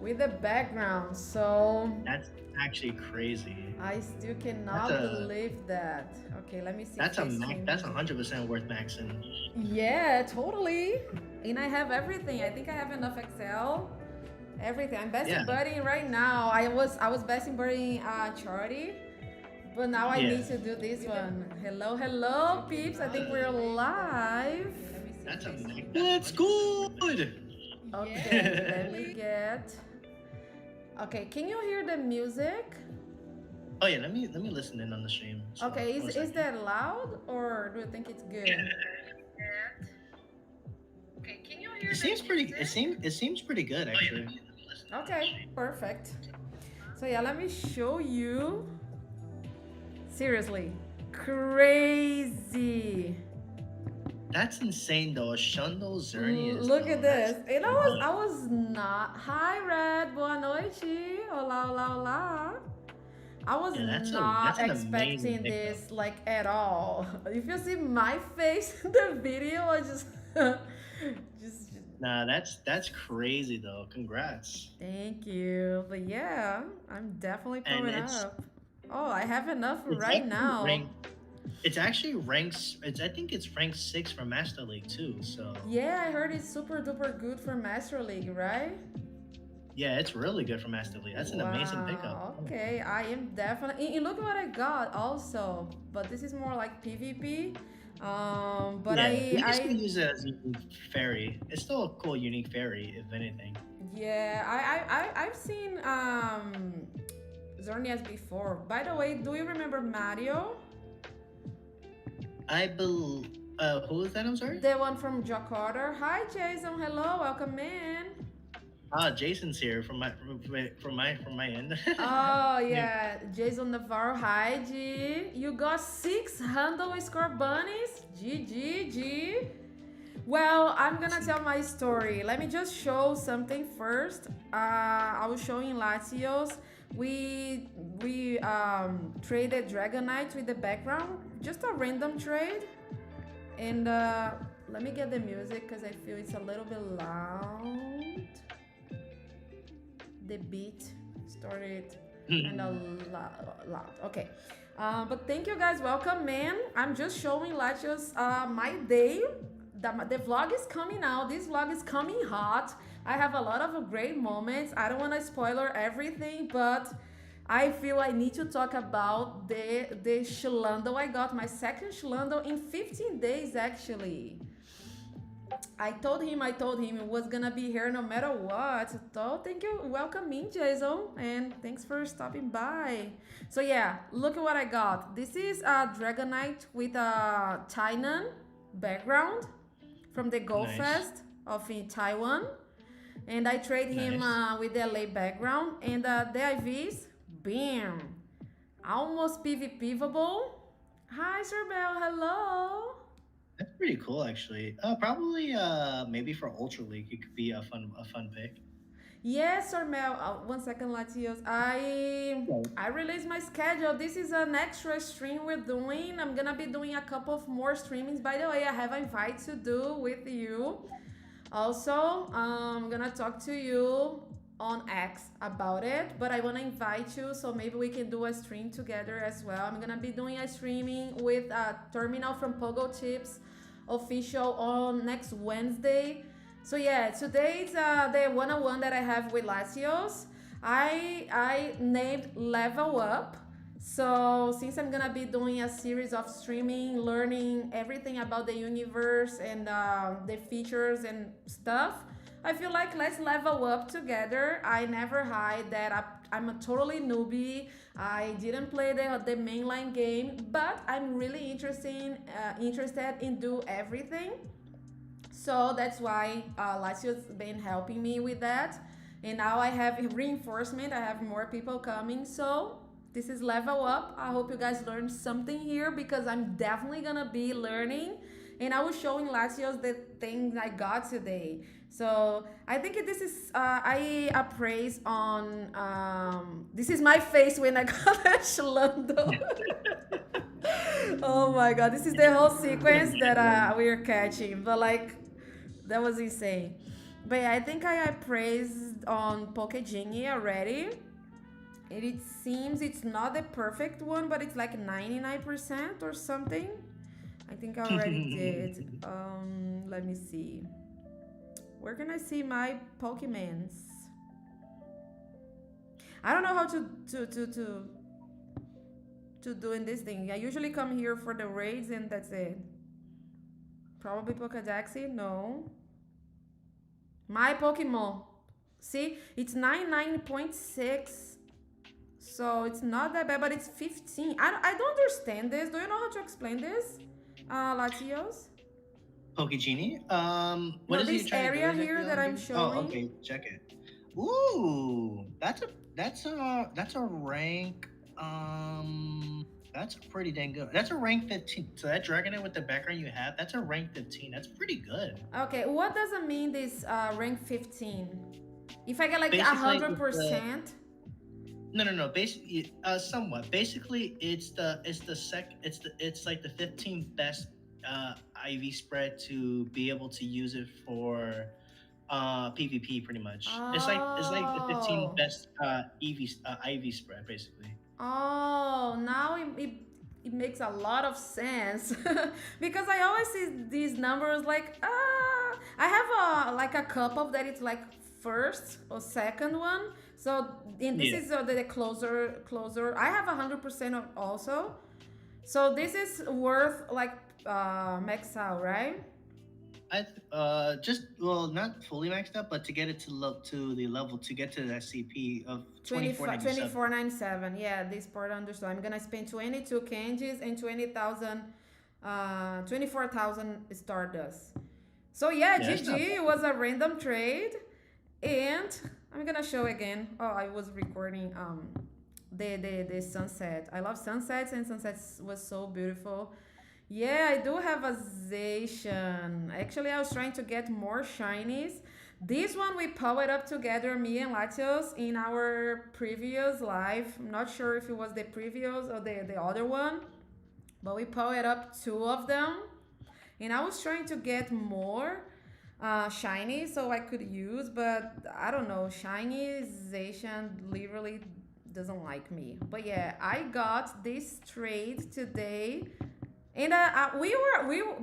with the background. So That's actually crazy. I still That's cannot a believe that. Okay, let me see that's a face max. stream That's music. 100% worth maxing. Yeah, totally. And I have everything. I think I have enough Excel. Everything. I'm besting Yeah, buddy right now. I was besting buddy Charity, but now I yeah. need to do this one. Hello, hello, peeps. I think we're live. That's a max. What's good? Okay, let me get. Okay, can you hear the music? Oh yeah, let me listen in on the stream. So Okay, is one is second. that loud or do you think it's good? Okay, can you hear It the seems pretty. music? It seems pretty good actually. Okay, perfect. So yeah, let me show you. Seriously, crazy. That's insane though. Shundo Zernius Look at though. That's this. And I was nuts. I was not. Hi, Red. Boa noite. Olá, olá, olá. I was Yeah, not that's an amazing expecting pickup. this like at all. If you see my face in the video, I just just Nah, that's crazy though. Congrats. thank you. But yeah, I'm definitely And pouring up. Oh, I have enough it's right actually now. ranked. It's actually ranks. It's I think it's ranked 6 for Master League too. So Yeah, I heard it's super duper good for Master League, right? yeah, it's really good for Master League. That's an amazing pickup. Wow. Okay, I am definitely. And look what I got also. But this is more like PvP. But Yeah, you can still I use it as a unique fairy. It's still a cool unique fairy, if anything. yeah, I've seen Zornias before. By the way, do you remember Mario? I bel who is that? I'm sorry. The one from Jakarta. Hi Jason, hello, welcome in. Ah, Jason's here from my end. Oh Yeah. yeah, Jason Navarro. Hi G. You got 600 score bunnies? G. Well, I'm gonna tell my story. Let me just show something first. I was showing Latios. We traded Dragonite with the background, just a random trade. And let me get the music because I feel it's a little bit loud. The beat started kind of loud. Okay. But thank you guys. Welcome, man. I'm just showing Latios my day. The vlog is coming out. This vlog is coming hot. I have a lot of great moments. I don't want to spoiler everything, but I feel I need to talk about the Shlando I got. My second Shlando in 15 days, actually. I told him it was gonna be here no matter what. So thank you, welcome in, Jason, and thanks for stopping by. So yeah, look at what I got. This is a Dragonite with a Tainan background from the Go Nice, Fest of in Taiwan, and I trade him nice. with the LA background and the IVs. Bam, almost PvPvable. Hi, Sir Bell. Hello. That's pretty cool, actually. Probably maybe for Ultra League, it could be a fun pick. Yes, Ormel. One second, Latios. Yeah. I released my schedule. This is an extra stream we're doing. I'm gonna be doing a couple of more streamings. By the way, I have an invite to do with you. Also, I'm gonna talk to you on X about it, but I wanna invite you so maybe we can do a stream together as well. I'm gonna be doing a streaming with a terminal from Pogo Chips official on next Wednesday. So yeah, today's the one-on-one that I have with Latios. I named Level Up. So since I'm gonna be doing a series of streaming, learning everything about the universe and the features and stuff, I feel like let's level up together. I never hide that I'm a totally newbie. I didn't play the mainline game, but I'm really interested in do everything. So that's why Lazio's been helping me with that. And now I have reinforcement. I have more people coming. So this is level up. I hope you guys learned something here because I'm definitely gonna be learning. And I was showing Lazio's the things I got today. So I think this is I appraise on this is my face when I got a Shlando. Oh my god, this is the whole sequence that we're catching. But like that was insane. But yeah, I think I praised on Poke Genie already. And it seems it's not the perfect one, but it's like 99% or something. I think I already did. Let me see. Where can I see my Pokemons? I don't know how to doing this thing. I usually come here for the raids and that's it. Probably Pokedaxi? No. My Pokemon. See, it's 99.6. So it's not that bad, but it's 15. I don't understand this. Do you know how to explain this? Latios? Pokegenie. What No, is he this trying to do area exactly here that I'm again? Oh, showing. okay. Check it. Ooh, that's a rank. That's pretty dang good. That's a rank 15. So that Dragonite with the background you have, that's a rank 15. That's pretty good. Okay, what does it mean this rank 15? If I get like a Basically, hundred it's the percent, no. Basically, somewhat. Basically, it's like the 15th best IV spread to be able to use it for PvP pretty much. It's like the 15 Oh, best IV spread basically. oh, now it makes a lot of sense because I always see these numbers like I have a like a couple that it's like first or second one. So and this Yeah. is the closer. I have 100% of also. So this is worth like max out, right? Just well not fully maxed up, but to get it to the level to get to that CP of 2497. 2497. Yeah, this part understood. I'm gonna spend 22 candies and 20,000 24,000 stardust. So yeah, Yeah, that's not GG, it bad. was a random trade. And I'm gonna show again. Oh, I was recording the sunset. I love sunsets and sunsets was so beautiful. Yeah, I do have a Zacian. Actually, I was trying to get more shinies. This one we powered up together, me and Latios, in our previous live. I'm not sure if it was the previous or the other one, but we powered up two of them. And I was trying to get more shiny so I could use, but I don't know. Shinization literally doesn't like me. But yeah, I got this trade today and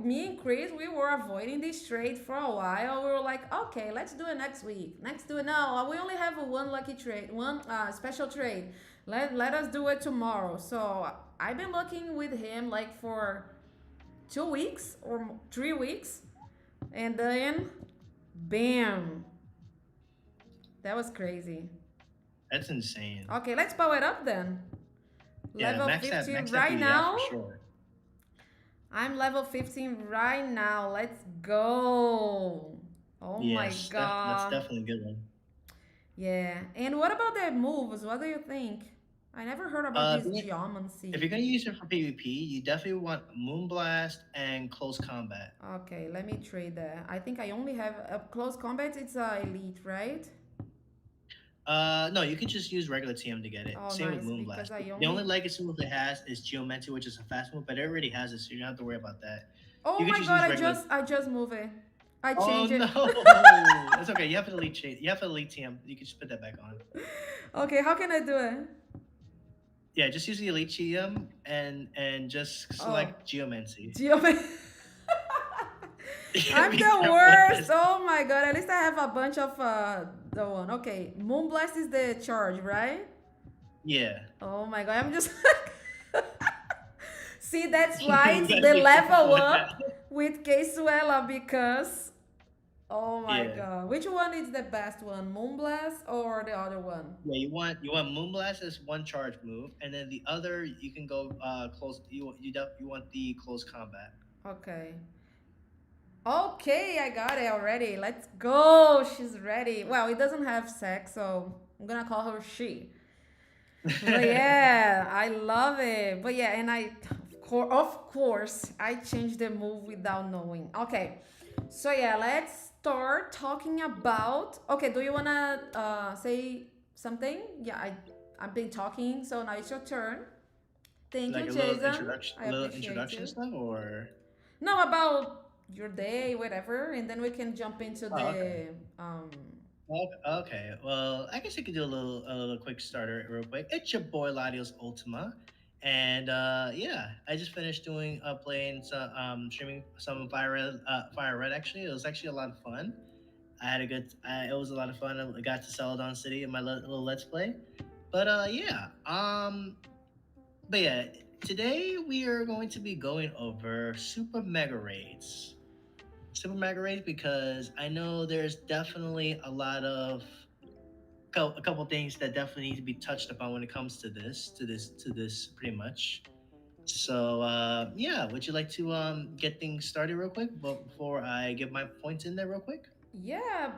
me and Chris, we were avoiding this trade for a while. We were like, okay, let's do it next week. Next do it. No, we only have one lucky trade, one special trade. Let us do it tomorrow. So I've been looking with him like for 2 weeks or 3 weeks, and then, bam, that was crazy. That's insane. Okay, let's power it up then. Yeah, Level 15 max that right BDF now. for sure. I'm level 15 right now. Let's go. Oh my Yes, that's god. definitely a good one. Yeah. And what about the moves? What do you think? I never heard about Uh, this if if you're geomancy. gonna use it for PvP, you definitely want Moonblast and Close Combat. Okay, let me trade that. I think I only have a close combat. It's elite, right? No, you could just use regular TM to get it. Oh, Same with nice. Because Moonblast. I The only only. legacy move it has is Geomancy, which is a fast move, but it already has it, so you don't have to worry about that. Oh You could my just god! use I regular. just move it. I Oh change it. no, that's okay. You have an elite change. You have an elite TM. You can just put that back on. Okay, how can I do it? Yeah, just use the elite TM and just Oh, select Geomancy. geomancy. Yeah, I'm be the careful with worst. this. Oh my god. At least I have a bunch of the one. Okay. Moonblast is the charge, right? Yeah. Oh my god. I'm just see, that's why You it's gotta the be careful level with that. up with Ksuella because oh my Yeah. god. Which one is the best one? Moonblast or the other one? Yeah, you want Moonblast as one charge move, and then the other you can go close. You want the close combat. Okay. Okay, I got it already. Let's go. She's ready. Well, it doesn't have sex, so I'm gonna call her she. But yeah, I love it. But yeah, and of course, I changed the move without knowing. Okay, so yeah, let's start talking about. Okay, do you wanna say something? Yeah, I've been talking, so now it's your turn. Thank you, Like Jason. I a little appreciate introduction you. stuff, or No, about. your day, whatever, and then we can jump into Oh, okay. the um. Okay. Well, I guess I could do a little quick starter real quick. It's your boy Ladios Ultima, and yeah, I just finished doing playing some streaming some Fire Red. Actually, it was actually a lot of fun. I had a good. It was a lot of fun. I got to Celadon City in my little let's play. But yeah. But yeah, today we are going to be going over Super Mega Raids. Super Mega Raids because I know there's definitely a couple things that definitely need to be touched upon when it comes to this pretty much. So yeah, would you like to get things started real quick before I give my points in there real quick? Yeah,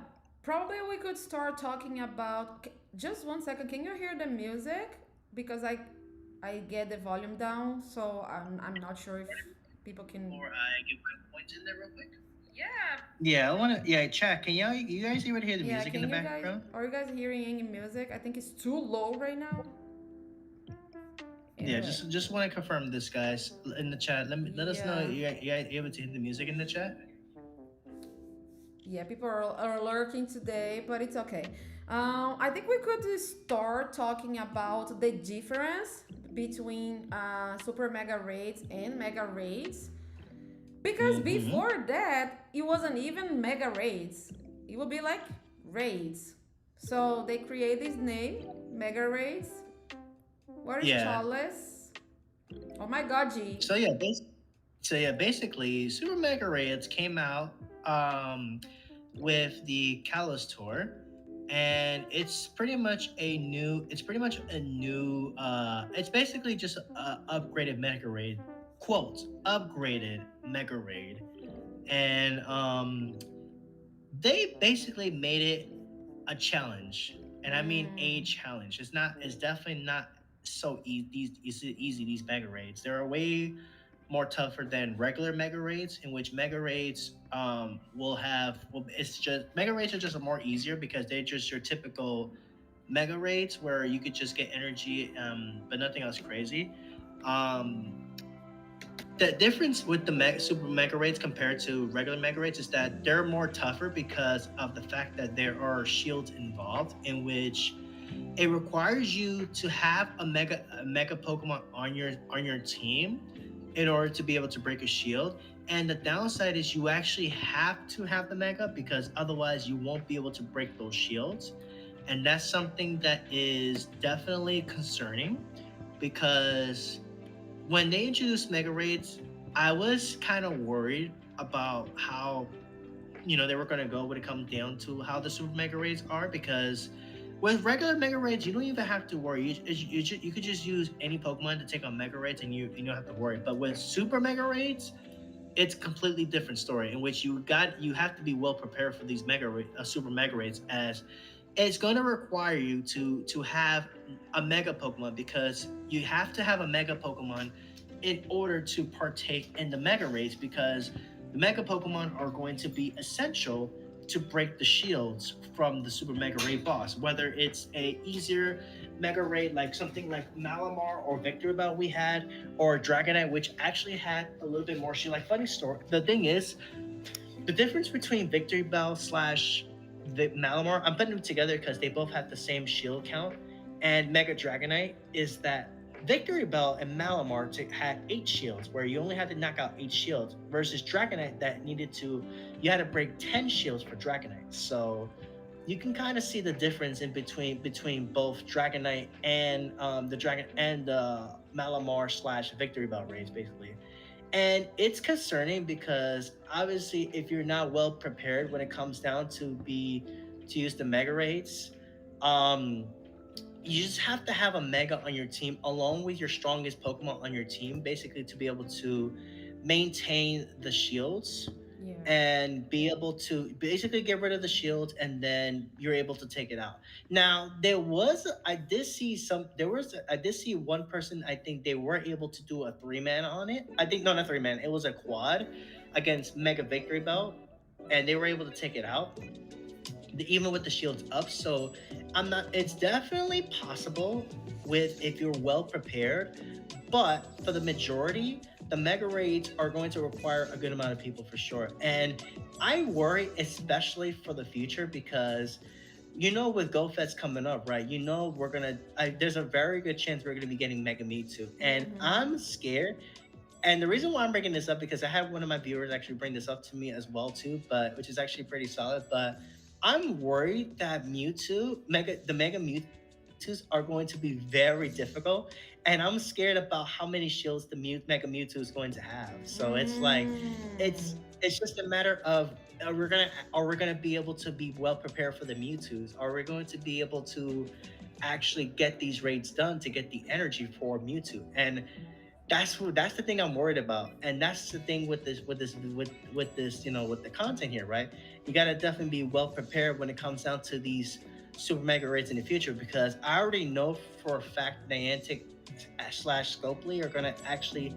probably we could start talking about. Just one second. Can you hear the music? Because I get the volume down, so I'm not sure if people can. Before I give my points in there real quick. Yeah. Yeah, I want to. Yeah, chat. Can you guys able to hear the Yeah, music in can the you guys background? are you guys hearing any music? I think it's too low right now. Yeah, Anyway. just want to confirm this, guys, in the chat. Let us know Yeah. you guys able to hear the music in the chat. Yeah, people are lurking today, but it's okay. I think we could start talking about the difference between super mega raids and mega raids. Because Mm-hmm. before that, it wasn't even mega raids. It would be like raids. So they create this name, mega raids. What is Yeah. tallest? Oh my god, G. So yeah, basically, Super Mega Raids came out with the Kalos tour, and it's basically just a upgraded Mega Raid, quote upgraded Mega Raid, and they basically made it a challenge, and I mean a Mm, challenge. It's definitely not so easy. These mega raids, they're way more tougher than regular mega raids, in which mega raids will have well, it's just mega raids are just more easier because they're just your typical mega raids where you could just get energy, but nothing else crazy. Um, the difference with the super mega raids compared to regular mega raids is that they're more tougher because of the fact that there are shields involved, in which it requires you to have a mega Pokemon on your team in order to be able to break a shield. And the downside is you actually have to have the mega because otherwise you won't be able to break those shields. And that's something that is definitely concerning because when they introduced mega raids, I was kind of worried about how they were going to go when it comes down to how the super mega raids are, because with regular mega raids you don't even have to worry. You could just use any Pokemon to take on mega raids, and you don't have to worry. But with super mega raids, it's a completely different story, in which you have to be well prepared for these super mega raids, as it's going to require you to have a mega Pokemon, because you have to have a mega Pokemon in order to partake in the mega raids, because the mega Pokemon are going to be essential to break the shields from the super mega raid boss, whether it's a easier mega raid like something like Malamar or Victory Bell we had, or Dragonite, which actually had a little bit more shield. Like, funny story, the thing is, the difference between Victory Bell slash the Malamar, I'm putting them together because they both have the same shield count, and Mega Dragonite, is that Victory Bell and Malamar had 8 shields, where you only had to knock out 8 shields, versus Dragonite that you had to break 10 shields for Dragonite. So you can kind of see the difference in between both Dragonite and the Dragon and the Malamar slash Victory Bell raids, basically. And it's concerning because obviously, if you're not well prepared when it comes down to use the mega raids, um, you just have to have a mega on your team along with your strongest Pokemon on your team, basically, to be able to maintain the shields yeah. and be able to basically get rid of the shields, and then you're able to take it out. Now, I did see one person, I think they were able to do a 3-man on it. I think, no, not 3-man, it was a quad against Mega Victory Belt, and they were able to take it out even with the shields up. So I'm not it's definitely possible with if you're well prepared, but for the majority, the mega raids are going to require a good amount of people for sure. And I worry, especially for the future, because with GoFest coming up, right? There's a very good chance we're gonna be getting Mega Mewtwo, and Mm-hmm. I'm scared. And the reason why I'm bringing this up because I had one of my viewers actually bring this up to me as well too, but which is actually pretty solid. But I'm worried that the Mega Mewtwo's are going to be very difficult, and I'm scared about how many shields the Mega Mewtwo is going to have. So it's like, Mm. it's just a matter of are we gonna be able to be well prepared for the Mewtwo's? Are we going to be able to actually get these raids done to get the energy for Mewtwo? And that's the thing I'm worried about, and that's the thing with this with the content here, right? You got to definitely be well prepared when it comes down to these super mega raids in the future, because I already know for a fact Niantic slash Scopely are gonna actually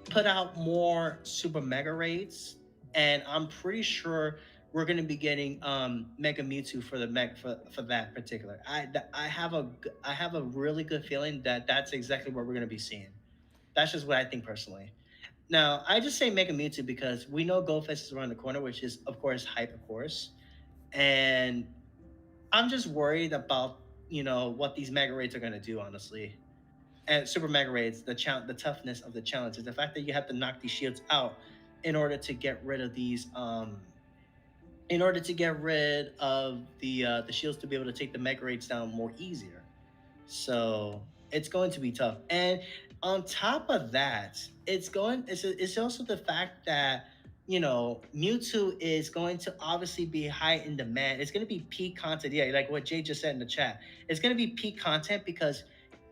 put out more super mega raids, and I'm pretty sure we're gonna be getting Mega Mewtwo for the for that particular. I have a really good feeling that that's exactly what we're gonna be seeing. That's just what I think personally. Now, I just say Mega Mewtwo because we know GoFest is around the corner, which is, of course, hype, of course. And I'm just worried about, what these Mega Raids are going to do, honestly. And Super Mega Raids, the toughness of the challenges, the fact that you have to knock these shields out in order to get rid of in order to get rid of the shields to be able to take the Mega Raids down more easier. So it's going to be tough. And on top of that, it's also the fact that Mewtwo is going to obviously be high in demand. It's going to be peak content. Yeah, like what Jay just said in the chat. It's going to be peak content because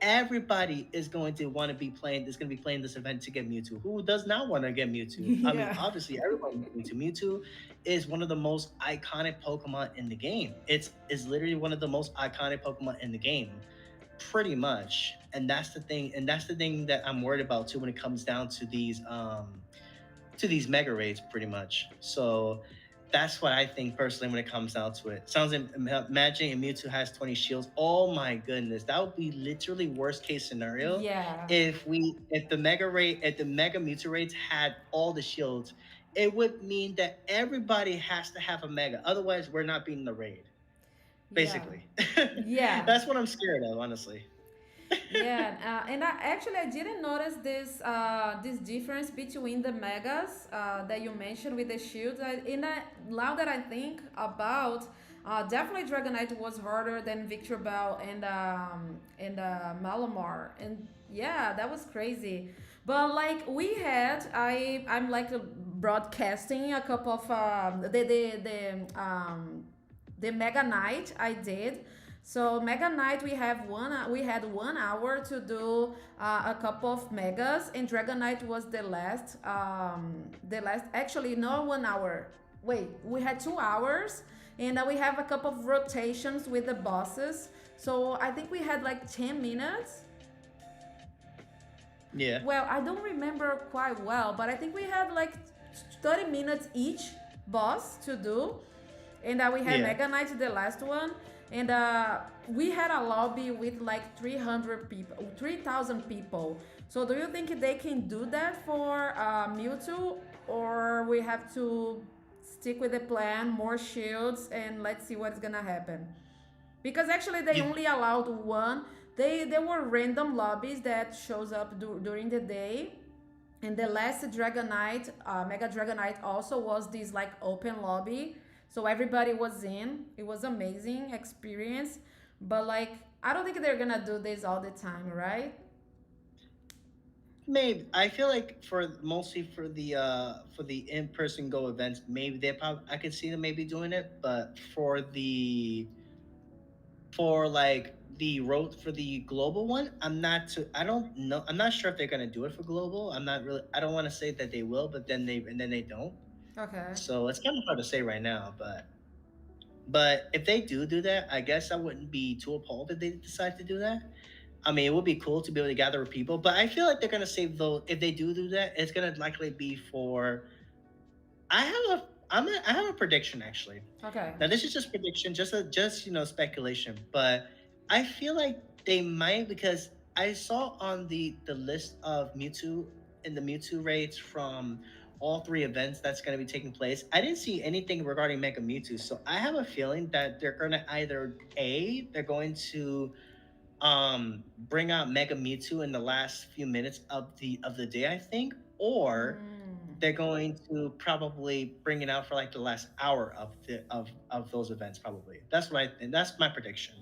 everybody is going to want to be playing. Is going to be playing this event to get Mewtwo. Who does not want to get Mewtwo? I mean, Yeah. obviously everybody wants Mewtwo. Mewtwo is one of the most iconic Pokemon in the game. It's literally one of the most iconic Pokemon in the game, pretty much. And that's the thing that I'm worried about too when it comes down to these mega raids, pretty much. So that's what I think personally when it comes down to it. Imagine if Mewtwo has 20 shields. Oh my goodness, that would be literally worst case scenario Yeah. if the Mega Mewtwo raids had all the shields. It would mean that everybody has to have a Mega. Otherwise, we're not beating the raid. Yeah. Basically, Yeah. that's what I'm scared of, honestly. Yeah, and I didn't notice this difference between the megas that you mentioned with the shields. Now that I think about, definitely Dragonite was harder than Victor Bell and Malamar, and yeah, that was crazy. But like I'm like broadcasting a couple of the Mega Night I did. So Mega Knight, we had 1 hour to do a couple of megas, and Dragon Knight was the last. The last, actually, not 1 hour. Wait, we had 2 hours, and we have a couple of rotations with the bosses. So I think we had like 10 minutes. Yeah. Well, I don't remember quite well, but I think we had like 30 minutes each boss to do, and we had Yeah. Mega Knight, the last one, and we had a lobby with like 300 people, 3,000 people. So do you think they can do that for Mewtwo, or we have to stick with the plan, more shields, and let's see what's gonna happen? Because actually they You only allowed one. There were random lobbies that shows up during the day, and the last Dragonite, Mega Dragonite, also was this like open lobby, so everybody was in. It was amazing experience, but like I don't think they're gonna do this all the time, right? Maybe I feel like for mostly for the in person go events, maybe they probably I could see them maybe doing it, but for like the road for the global one, I don't know. I'm not sure if they're gonna do it for global. I don't want to say that they will, but then they don't. Okay. So it's kind of hard to say right now, but if they do that, I guess I wouldn't be too appalled if they decide to do that. I mean, it would be cool to be able to gather people, but I feel like they're gonna save those. If they do that, it's gonna likely be for. I have I have a prediction actually. Okay. Now this is just prediction, just speculation, but I feel like they might because I saw on the list of Mewtwo in the Mewtwo raids from all three events that's going to be taking place, I didn't see anything regarding Mega Mewtwo. So I have a feeling that they're going to either they're going to bring out Mega Mewtwo in the last few minutes of the day, I think, or Mm. they're going to probably bring it out for like the last hour of those events. Probably that's what I think. That's my prediction.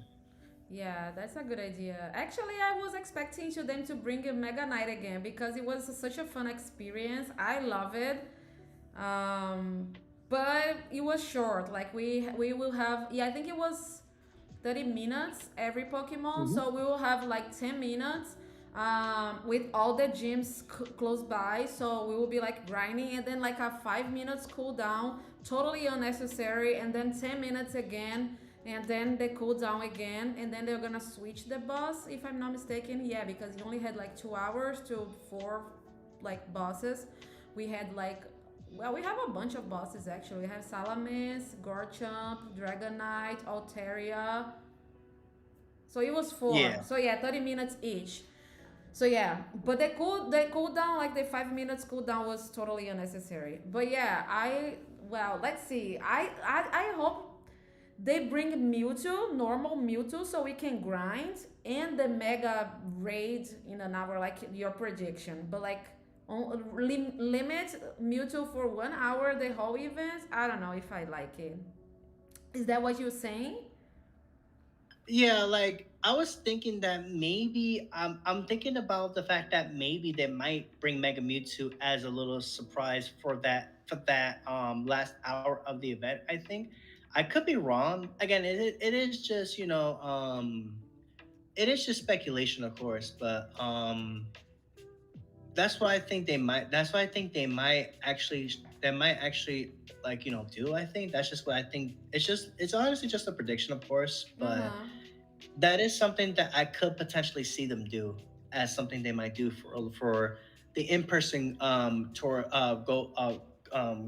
Yeah, that's a good idea. Actually, I was expecting to them to bring a Mega Knight again because it was such a fun experience. I love it. Um, but it was short. Like we will have, yeah, I think it was 30 minutes every Pokemon. Hmm. So we will have like 10 minutes with all the gyms close by. So we will be like grinding and then like a 5 minutes cooldown, totally unnecessary, and then 10 minutes again. And then they cool down again, and then they're gonna switch the boss, if I'm not mistaken. Yeah, because you only had like 2 hours to four like bosses. We had like, well, we have a bunch of bosses actually. We have Salamis, Garchomp, Dragonite, Altaria. So it was four. Yeah, So yeah, 30 minutes each. So yeah, but they cool down, like the 5 minutes cooldown was totally unnecessary. But yeah, I, well, let's see. I hope they bring Mewtwo, normal Mewtwo, so we can grind, and the Mega Raid in an hour, like your prediction. But like, limit Mewtwo for 1 hour the whole event. I don't know if I like it. Is that what you're saying? yeah. Like I was thinking that maybe I'm thinking about the fact that maybe they might bring Mega Mewtwo as a little surprise for that last hour of the event. I think I could be wrong. Again, it is just it is just speculation, of course, but that's what I think they might. That's what I think they might actually. They might actually like do. I think that's just what I think. It's honestly just a prediction, of course, Uh but huh. that is something that I could potentially see them do as something they might do for the in person tour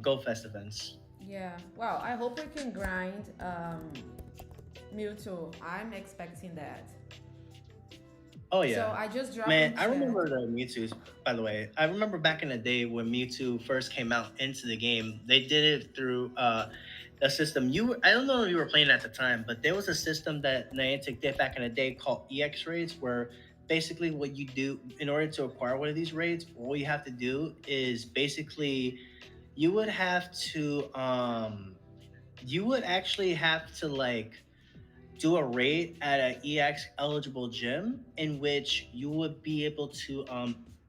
Go Fest events. Yeah. Wow. I hope we can grind Mewtwo. I'm expecting that. Oh So yeah. I just dropped Man, in I chat. remember the Mewtwo's, by the way. I remember back in the day when Mewtwo first came out into the game. They did it through a system. I don't know if you were playing at the time, but there was a system that Niantic did back in the day called EX raids, where basically what you do in order to acquire one of these raids, all you have to do is basically you would have to you would actually have to like do a raid at an EX eligible gym in which you would be able to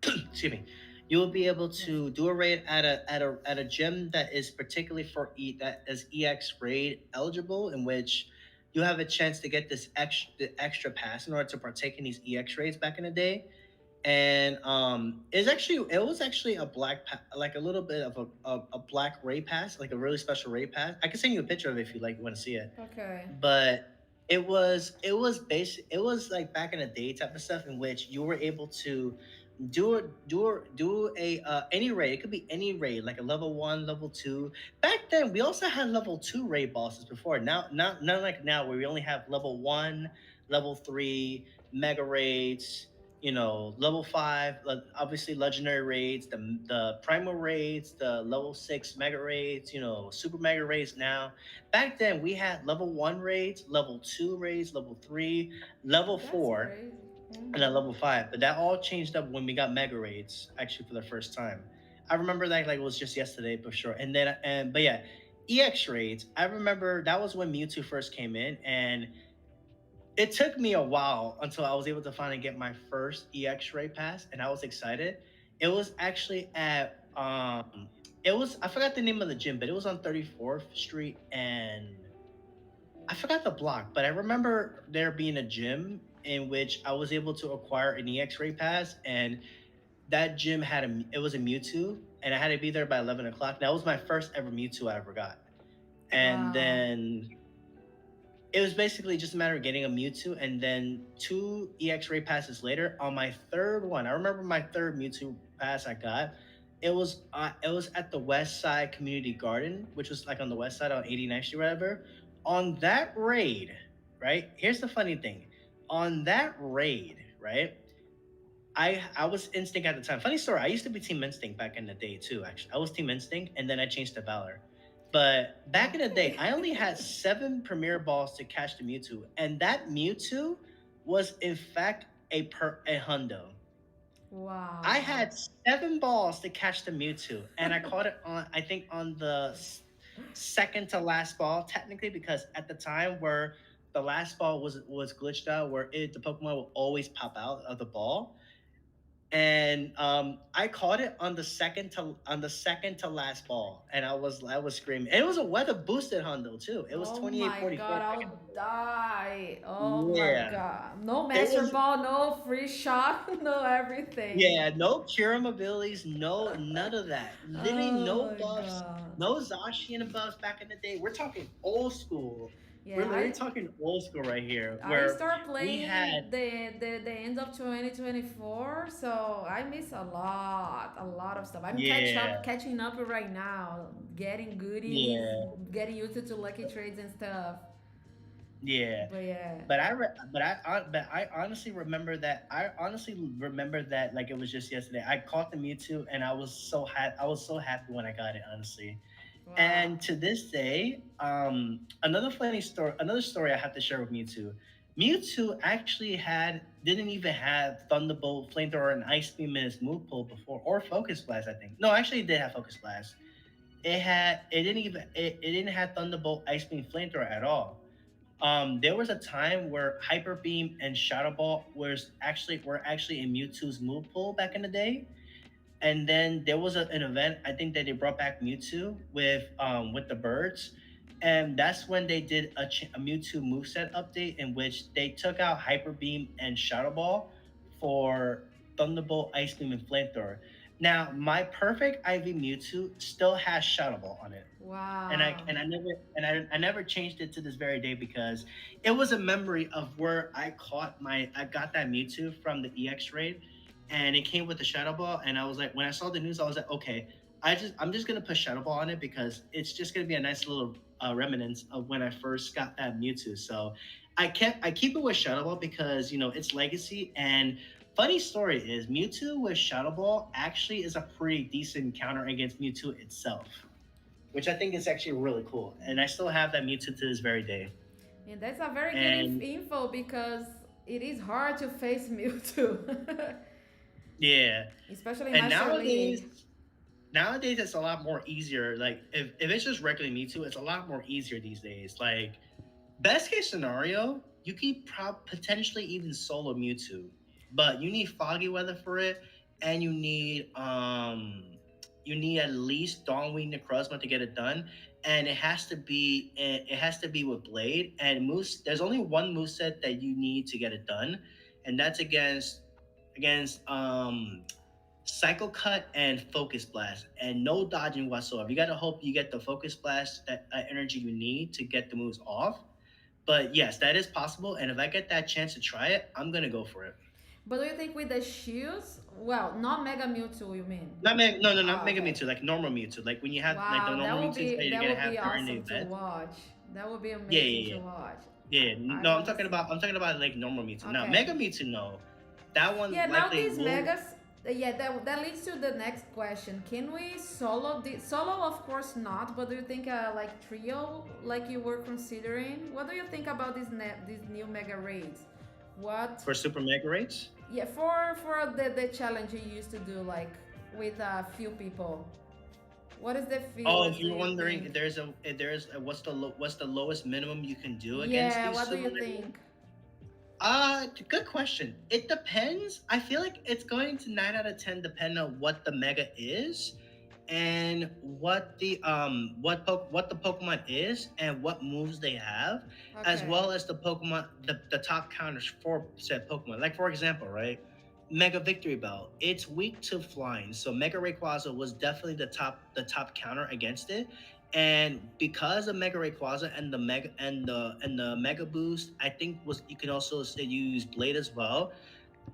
excuse me, you will be able Yes. to do a raid at a gym that is particularly for that is EX raid eligible, in which you have a chance to get this extra pass in order to partake in these EX raids back in the day. And it was actually a like a little bit of a black raid pass, like a really special raid pass. I can send you a picture of it if you like want to see it, Okay. but it was like back in the day type of stuff in which you were able to do a any raid. It could be any raid, like a level one, level two. Back then, we also had level two raid bosses before. Now, not like now where we only have level one, level three mega raids. Level five, obviously legendary raids, the primal raids, the level six mega raids. Super mega raids. Now, back then we had level one raids, level two raids, level three, level That's four, crazy. and at Mm-hmm. level five. But that all changed up when we got mega raids actually for the first time. I remember that like it was just yesterday for sure. But yeah, EX raids. I remember that was when Mewtwo first came in, and it took me a while until I was able to finally get my first EX raid pass, and I was excited. It was actually it was I forgot the name of the gym, but it was on 34th Street, and I forgot the block, but I remember there being a gym in which I was able to acquire an EX-ray pass, and that gym had it was a Mewtwo, and I had to be there by 11 o'clock. That was my first ever Mewtwo I ever got, and Wow. then it was basically just a matter of getting a Mewtwo, and then two EX-ray passes later, on my third one, I remember my third Mewtwo pass I got. It was at the West Side Community Garden, which was like on the west side on 89th Street, whatever. On that raid, right? Here's the funny thing. On that raid, right? I was Instinct at the time. Funny story. I used to be Team Instinct back in the day too. Actually, I was Team Instinct, and then I changed to Valor. But back in the day, Okay. I only had 7 Premier Balls to catch the Mewtwo, and that Mewtwo was in fact a Hundo. I Wow. had 7 balls to catch the Mewtwo, and I caught it on I think on the second to last ball technically because at the time where the last ball was glitched out where the Pokemon will always pop out of the ball, and I caught it on the second to last ball, and I was screaming. And it was a weather boosted Hundo too. It was Oh twenty eight my forty god, four. I'll die. Oh my Yeah, god. No it master was. ball, no free shot, no everything. Yeah, no Kirim abilities, no none of that. Literally Oh no my buffs, god. no Zacian buffs back in the day. We're talking old school. We're Yeah, literally talking old school right here, I where start we had. playing the end of 2024, so I miss a lot of stuff. I'm Yeah, catching up right now, getting goodies, yeah, getting used to lucky trades and stuff. yeah. But yeah, But I honestly remember that. I honestly remember that like it was just yesterday. I caught the Mewtwo, and I was so happy when I got it. Honestly, wow, and to this day, another story I have to share with Mewtwo. Mewtwo actually didn't even have Thunderbolt, Flamethrower, and Ice Beam in his move pool before, or Focus Blast. I think no, actually, it did have Focus Blast. It didn't have Thunderbolt, Ice Beam, Flamethrower at all. There was a time where Hyper Beam and Shadow Ball were actually in Mewtwo's move pool back in the day, and then there was an event I think that they brought back Mewtwo with the birds, and that's when they did a Mewtwo moveset update in which they took out Hyper Beam and Shadow Ball for Thunderbolt, Ice Beam, and Flamethrower. Now my perfect IV Mewtwo still has Shadow Ball on it, wow. I never changed it to this very day because it was a memory of where I got that Mewtwo from the EX raid, and it came with the Shadow Ball, and I was like, when I saw the news, I was like, okay, I'm just gonna put Shadow Ball on it because it's just gonna be a nice little remnants of when I first got that Mewtwo. So I keep it with Shadow Ball because it's legacy. And funny story is Mewtwo with Shadow Ball actually is a pretty decent counter against Mewtwo itself, which I think is actually really cool. And I still have that Mewtwo to this very day. And that's a very good And info because it is hard to face Mewtwo, yeah, especially in and Master League. nowadays it's a lot more easier. Like if it's just regular Mewtwo, it's a lot more easier these days. Like best case scenario, you could potentially even solo Mewtwo, but you need foggy weather for it, and you need at least Dawnwing Necrozma to get it done, and it has to be with Blade and Moose. There's only one moveset that you need to get it done, and that's against Cycle Cut and Focus Blast, and no dodging whatsoever. You gotta hope you get the Focus Blast, that energy you need to get the moves off. But yes, that is possible, and if I get that chance to try it, I'm gonna go for it. But do you think with the shields, well, not Mega Mewtwo, you mean? No, no, not Oh, Mega okay. Mewtwo, like normal Mewtwo, like when you have like the Wow, normal Mewtwo's that you're that gonna would have be during the awesome to event. watch. That would be Yeah, amazing yeah, to yeah. watch. Yeah, I no, want to see. I'm talking about like normal Mewtwo. Now, Okay. Mega Mewtwo, no, that one Yeah, now likely these will. megas. Yeah, that leads to the next question. Can we solo the solo? Of course not. But do you think like trio, like you were considering? What do you think about these new mega raids? What? For Super Mega Raids. Yeah, for the challenge you used to do like with a few people. What is the Oh, feels? if Do you're you wondering, think? if there's a, what's the lowest minimum you can do against Yeah. these What do Super you Mega? think? Good question. It depends. I feel like it's going to 9 out of 10 depend on what the mega is, and what the Pokemon is, and what moves they have, as Okay. well as the top counters for said Pokemon. Like for example, right? Mega Victory Bell. It's weak to flying, so Mega Rayquaza was definitely the top counter against it. And because of Mega Rayquaza and the Mega Boost, I think was you can also say use Blade as well.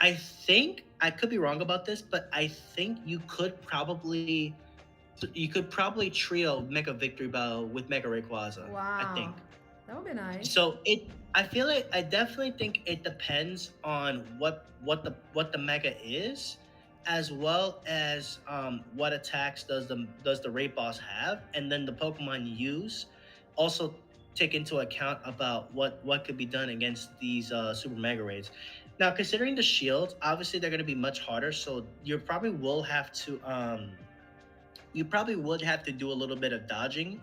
I think I could be wrong about this, but I think you could probably trio Mega Victory Bell with Mega Rayquaza. I Wow. think. That would be nice. So I feel like I definitely think it depends on what the mega is, as well as what attacks does the raid boss have, and then the Pokemon you use also take into account about what could be done against these super mega raids. Now, considering the shields, obviously they're going to be much harder, so you probably would have to do a little bit of dodging,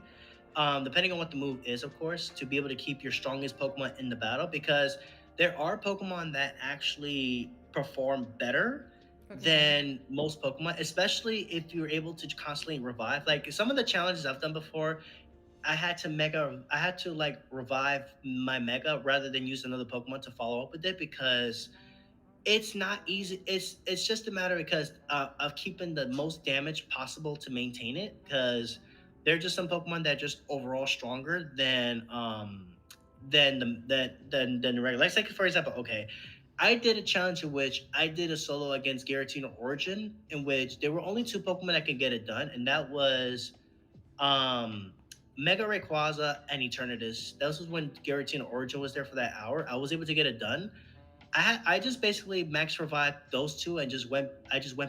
depending on what the move is, of course, to be able to keep your strongest Pokemon in the battle. Because there are Pokemon that actually perform better Okay. than most Pokemon, especially if you're able to constantly revive. Like some of the challenges I've done before, I had to like revive my Mega rather than use another Pokemon to follow up with it, because it's not easy. It's just a matter because of keeping the most damage possible to maintain it. Because there are just some Pokemon that are just overall stronger than the regular. Like for example, okay, I did a challenge in which I did a solo against Giratina Origin, in which there were only two Pokemon that could get it done, and that was um Mega Rayquaza and Eternatus. That was when Giratina Origin was there for that hour. I was able to get it done. I just basically max revived those two and just went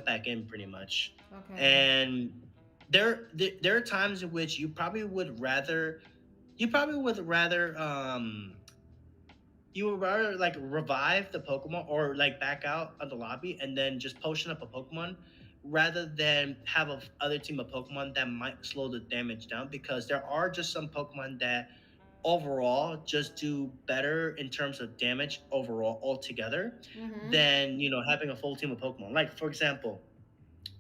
back in pretty much. Okay. And there are times in which you probably would rather you would rather like revive the Pokemon or like back out of the lobby and then just potion up a Pokemon rather than have a other team of Pokemon that might slow the damage down, because there are just some Pokemon that overall just do better in terms of damage overall altogether Mm-hmm. than having a full team of Pokemon. Like for example,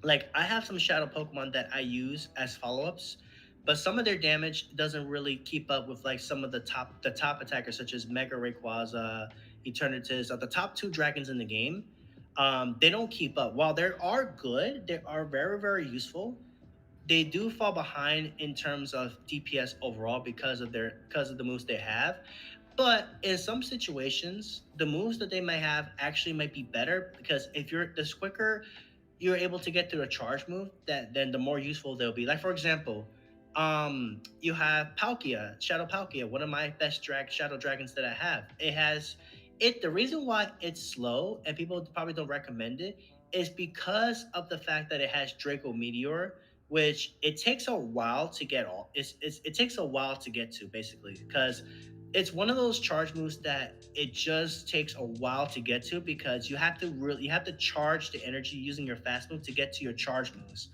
like I have some shadow Pokemon that I use as follow-ups, but some of their damage doesn't really keep up with like some of the top attackers such as Mega Rayquaza, Eternatus, or the top two dragons in the game. They don't keep up. While they are good, they are very very useful. They do fall behind in terms of DPS overall because of the moves they have. But in some situations, the moves that they might have actually might be better, because if you're this quicker you're able to get through a charge move, that then the more useful they'll be. Like for example, you have Palkia, Shadow Palkia, one of my best shadow dragons that I have. It has it. The reason why it's slow and people probably don't recommend it is because of the fact that it has Draco Meteor, which it takes a while to get all. It takes a while to get to basically, because it's one of those charge moves that it just takes a while to get to, because you have to charge the energy using your fast move to get to your charge moves.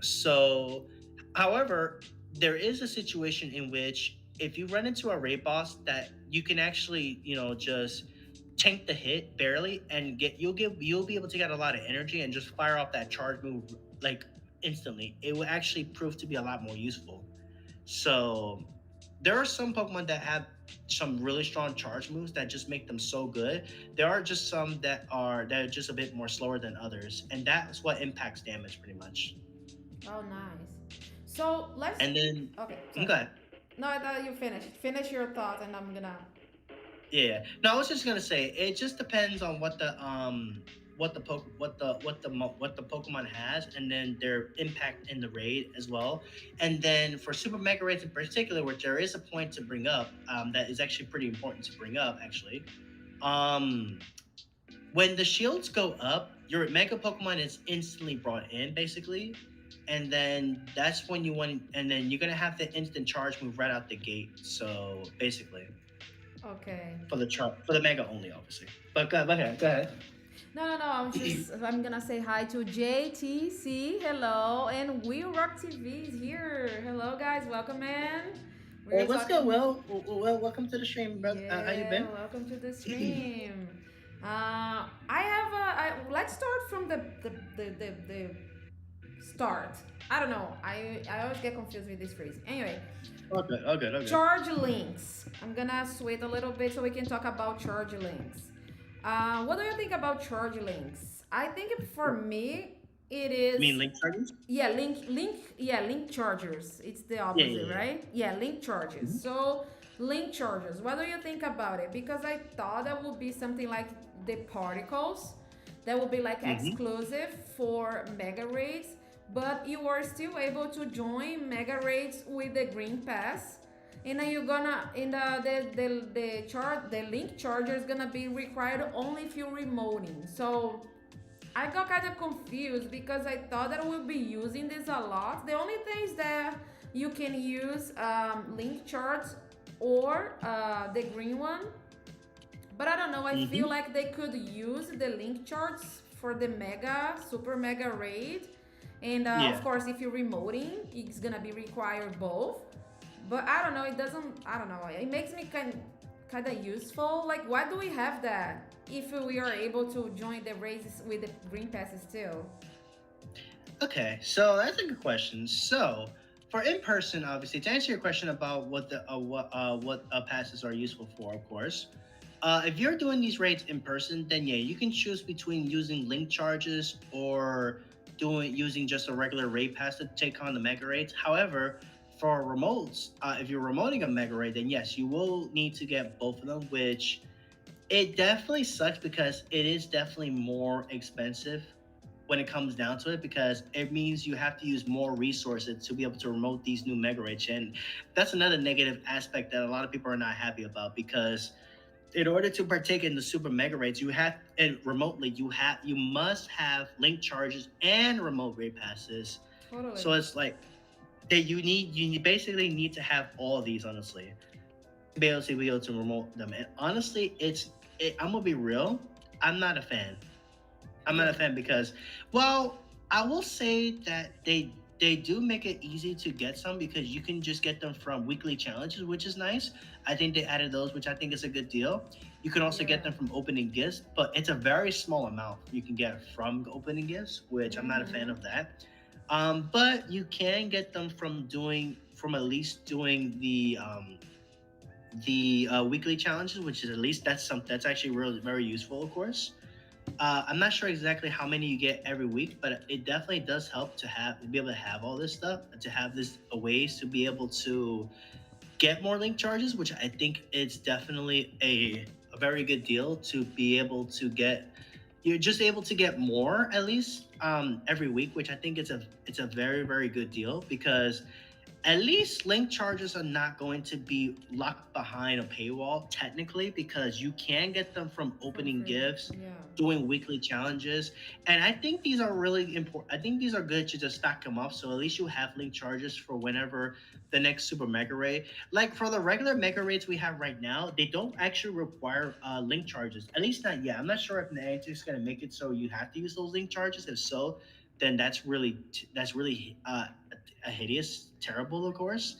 So, however, there is a situation in which if you run into a raid boss that you can actually, just tank the hit barely and you'll be able to get a lot of energy and just fire off that charge move like instantly. It will actually prove to be a lot more useful. So there are some Pokemon that have some really strong charge moves that just make them so good. There are just some that are just a bit more slower than others, and that's what impacts damage pretty much. Oh, nice. So let's. And then, Okay, sorry. go ahead. No, I thought you finished. Finish your thought, and I'm gonna. Yeah. No, I was just gonna say it just depends on what the Pokemon has, and then their impact in the raid as well. And then for Super Mega Raids in particular, which there is a point to bring up, that is actually pretty important to bring up actually. Um, when the shields go up, your Mega Pokemon is instantly brought in basically. And then that's when and then you're gonna have the instant charge move right out the gate. So basically, Okay. for the Mega only, obviously. But go ahead. No, no, no. I'm gonna say hi to JTC. Hello, and We Rock TV is here. Hello, guys. Welcome, man. Hey, We're what's good, talking. Will? Well, welcome to the stream, brother. How you Yeah, been? welcome to the stream. I have a. Let's start from the start. I don't know. I always get confused with this phrase. Anyway, Oh, good. Oh, good. Oh, good. charge links. I'm gonna switch a little bit so we can talk about charge links. What do you think about charge links? I think for me it You mean is, link charges? yeah, link chargers. It's the Yeah, opposite, yeah, right? Yeah, link charges. yeah. So link chargers. What do you think about it? Because I thought that would be something like the particles that will be like Mm-hmm. exclusive for mega raids, but you are still able to join mega raids with the green pass. and then you're gonna in the chart the link charger is gonna be required only if you're remoting. So I got kind of confused because I thought that we'll be using this a lot. The only thing is that you can use link charts or the green one, but I don't know. I feel Hmm. like they could use the link charts for the mega, super mega raid. And of Yeah. course, if you're remoting, it's gonna be required both. But I don't know. It doesn't. I don't know. It makes me kind of useful. Like, why do we have that if we are able to join the raids with the green passes too? Okay, so that's a good question. So for in person, obviously, to answer your question about what passes are useful for, of course, if you're doing these raids in person, then yeah, you can choose between using link charges or doing using just a regular raid pass to take on the mega raids. However, for remotes, if you're remoting a mega raid, then yes, you will need to get both of them, which it definitely sucks because it is definitely more expensive when it comes down to it because it means you have to use more resources to be able to remote these new mega rich, and that's another negative aspect that a lot of people are not happy about because in order to partake in the super mega rates you have and remotely you must have link charges and remote rate passes. Totally. So it's like that you basically need to have all of these honestly be able to remote them. And honestly, I'm gonna be real. I'm not a fan. I'm not a Yeah. fan because, well, I will say that they do make it easy to get some because you can just get them from weekly challenges, which is nice. I think they added those, which I think is a good deal. You can also Yeah. get them from opening gifts, but it's a very small amount you can get from opening gifts, which I'm not a fan Mm-hmm. of that. But you can get them from at least doing the weekly challenges, which is at least that's actually really very useful, of course. I'm not sure exactly how many you get every week, but it definitely does help to be able to have all this stuff, to have this ways to be able to get more link charges, which I think it's definitely a very good deal to be able to get. You're just able to get more at least every week, which I think it's a very very good deal because at least link charges are not going to be locked behind a paywall technically because you can get them from From opening free. gifts, Yeah. doing weekly challenges, and I think these are really important. I think these are good to just stack them up so at least you have link charges for whenever the next super mega raid. Like for the regular mega raids we have right now, they don't actually require link charges, at least not yet. I'm not sure if Niantic is going to make it so you have to use those link charges. If so, then that's really a hideous, terrible, of course.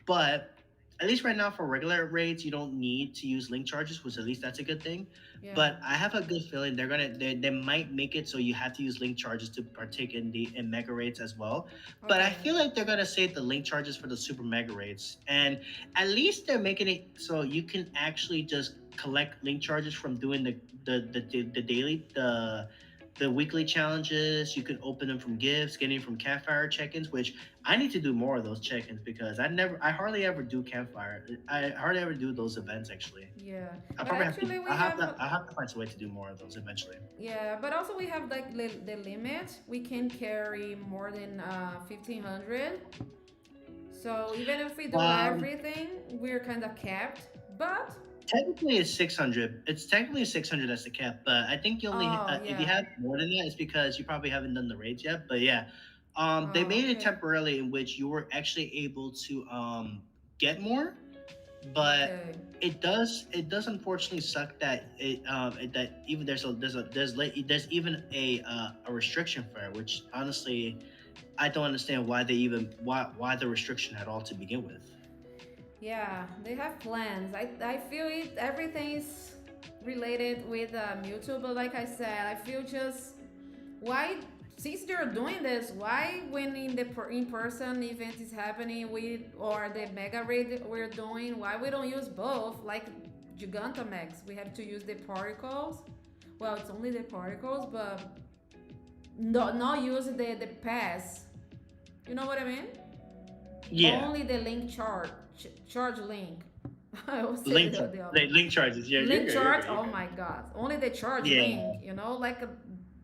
But at least right now for regular raids, you don't need to use link charges, which at least that's a good thing. Yeah. But I have a good feeling they might make it so you have to use link charges to partake in mega raids as well. But I Okay. feel like they're gonna save the link charges for the super mega raids, and at least they're making it so you can actually just collect link charges from doing the daily the weekly challenges. You can open them from gifts, getting from campfire check-ins, which I need to do more of those check-ins because I hardly ever do campfire. I hardly ever do those events actually. Yeah. But actually, we I have to find some way to do more of those eventually. yeah, but also we have like the limit. We can carry more than 1500. So even if we do Um, everything, we're kind of capped. But Technically it's 600. It's technically 600 that's the cap, but I think you only oh if you yeah. have more than that, it's because you probably haven't done the raids yet. But yeah, they Oh made it okay. temporarily in which you were actually able to get more, but Okay. it does unfortunately suck that that even there's even a restriction for it, which honestly I don't understand why the restriction at all to begin with. Yeah, they have plans. I feel it. Everything is related with Mewtwo, but like I said, I feel just why since they're doing this, why when in the in-person event is happening, we or the mega raid that we're doing, why we don't use both? Like Gigantamax, we have to use the particles. Well, it's only the particles, but not use the pass. You know what I mean? Yeah, Only the link charge charge link. I will say link the other one. link charges. Yeah, you're Link good. You're charge. good. You're Oh good. my god! Only the charge Yeah. link. You know, like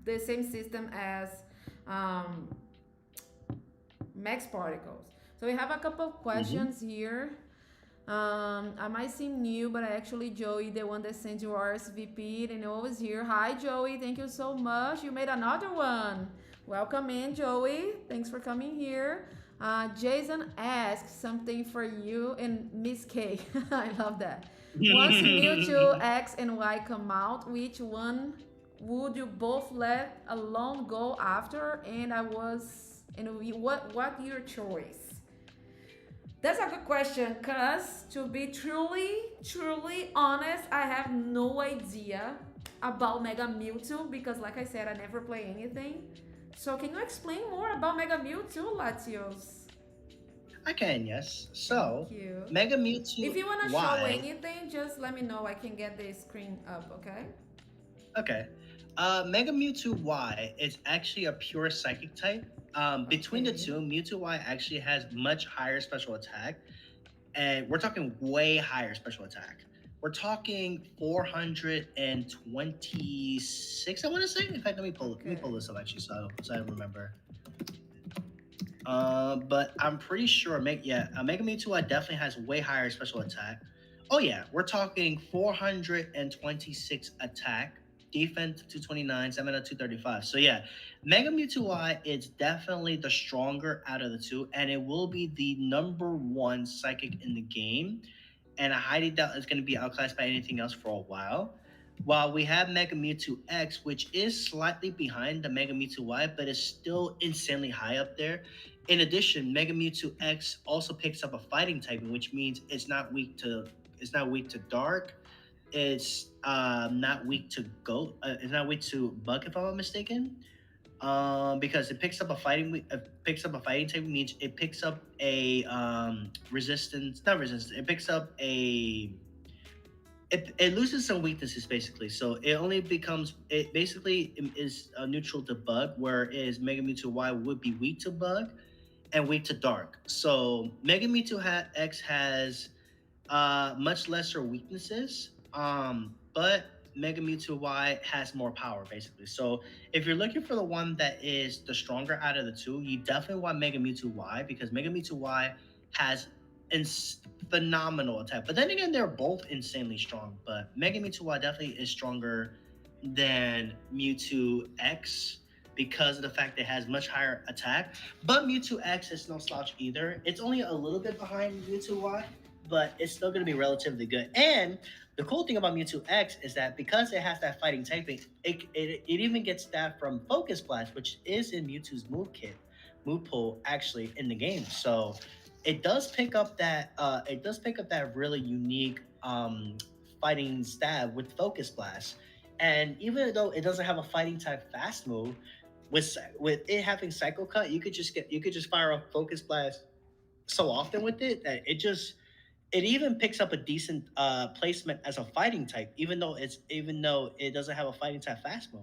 the same system as um, max particles. So we have a couple of Hmm. questions here. I might seem new, but I actually Joey, the one that sent you RSVP, and always here. Hi, Joey. Thank you so much. You made another one. Welcome in, Joey. Thanks for coming here. Jason asked something for you and Miss K. I love that. Once Mewtwo X and Y come out, which one would you both let alone go after? And I was, and what your choice? That's a good question, cause to be truly honest, I have no idea about Mega Mewtwo because, like I said, I never play anything. So, can you explain more about Mega Mewtwo, Latios? I can, yes. Thank So, you. Mega If Mewtwo you wanna show Y. anything, just let me know. I can get the screen up. Okay. Okay. Mega Mewtwo Y is actually a pure psychic type. Between the Okay. two, Mewtwo Y actually has much higher special attack, and we're talking way higher special attack. We're talking 426. I want to say. In fact, let me Okay. pull this up actually, so I remember. But I'm pretty sure. Mega Mewtwo definitely has way higher special attack. Oh yeah, we're talking 426 attack, defense 229, stamina 235. So yeah, Mega Mewtwo Y is definitely the stronger out of the two, and it will be the number one psychic in the game. And I highly doubt it's going to be outclassed by anything else for a while. While we have Mega Mewtwo X, which is slightly behind the Mega Mewtwo Y, but is still insanely high up there. In addition, Mega Mewtwo X also picks up a fighting typing, which means it's not weak to Dark. It's not weak to Goat. It's not weak to Bug, if I'm not mistaken. Because it picks up a fighting type means it picks up a resistance, not resistance. It picks up a it loses some weaknesses basically. So it basically is neutral to Bug, whereas Mega Mewtwo Y would be weak to Bug and weak to Dark. So Mega Mewtwo X has much lesser weaknesses, but Mega Mewtwo Y has more power, basically. So if you're looking for the one that is the stronger out of the two, you definitely want Mega Mewtwo Y because Mega Mewtwo Y has ins- phenomenal attack. But then again, they're both insanely strong. But Mega Mewtwo Y definitely is stronger than Mewtwo X because of the fact that it has much higher attack. But Mewtwo X is no slouch either. It's only a little bit behind Mewtwo Y, but it's still going to be relatively good. And the cool thing about Mewtwo X is that because it has that fighting typing, it even gets that from Focus Blast, which is in Mewtwo's move pool actually in the game. So it does pick up that really unique fighting stab with Focus Blast. And even though it doesn't have a fighting type fast move, with it having Psycho Cut, you could just fire a Focus Blast so often with it that it even picks up a decent placement as a fighting type, even though it doesn't have a fighting type fast move.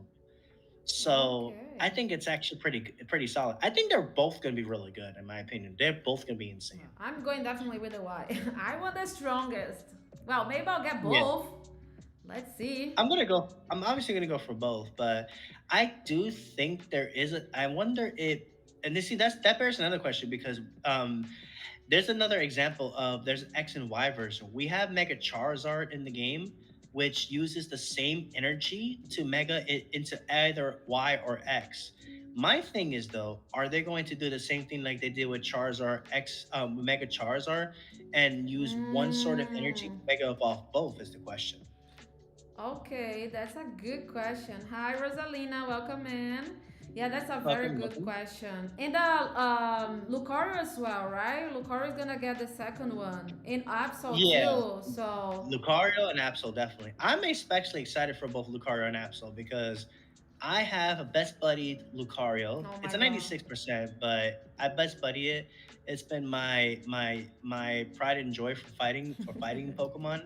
So I Okay. think it's actually pretty solid. I think they're both going to be really good in my opinion. They're both going to be insane. I'm going definitely with the Y. I want the strongest. Well, maybe I'll get Yeah, both. Let's see. I'm gonna go. I'm obviously gonna go for both, but I do think there is a. I wonder if, and this see that bears another question because there's another example of there's an X and Y version. We have Mega Charizard in the game, which uses the same energy to Mega it into either Y or X. My thing is though, are they going to do the same thing like they did with Charizard X, Mega Charizard, and use one sort of energy to Mm, Mega Evolve both? Is the question. okay, that's a good question. Hi, Rosalina, welcome in. Yeah, that's a very Welcome, good welcome. question. And Lucario as well, right? Lucario is gonna get the second one. And Absol Yeah, too. So Lucario and Absol definitely. I'm especially excited for both Lucario and Absol because I have a best buddied Lucario. oh It's my a god. 96%, but I best buddy it. It's been my pride and joy for fighting Pokemon.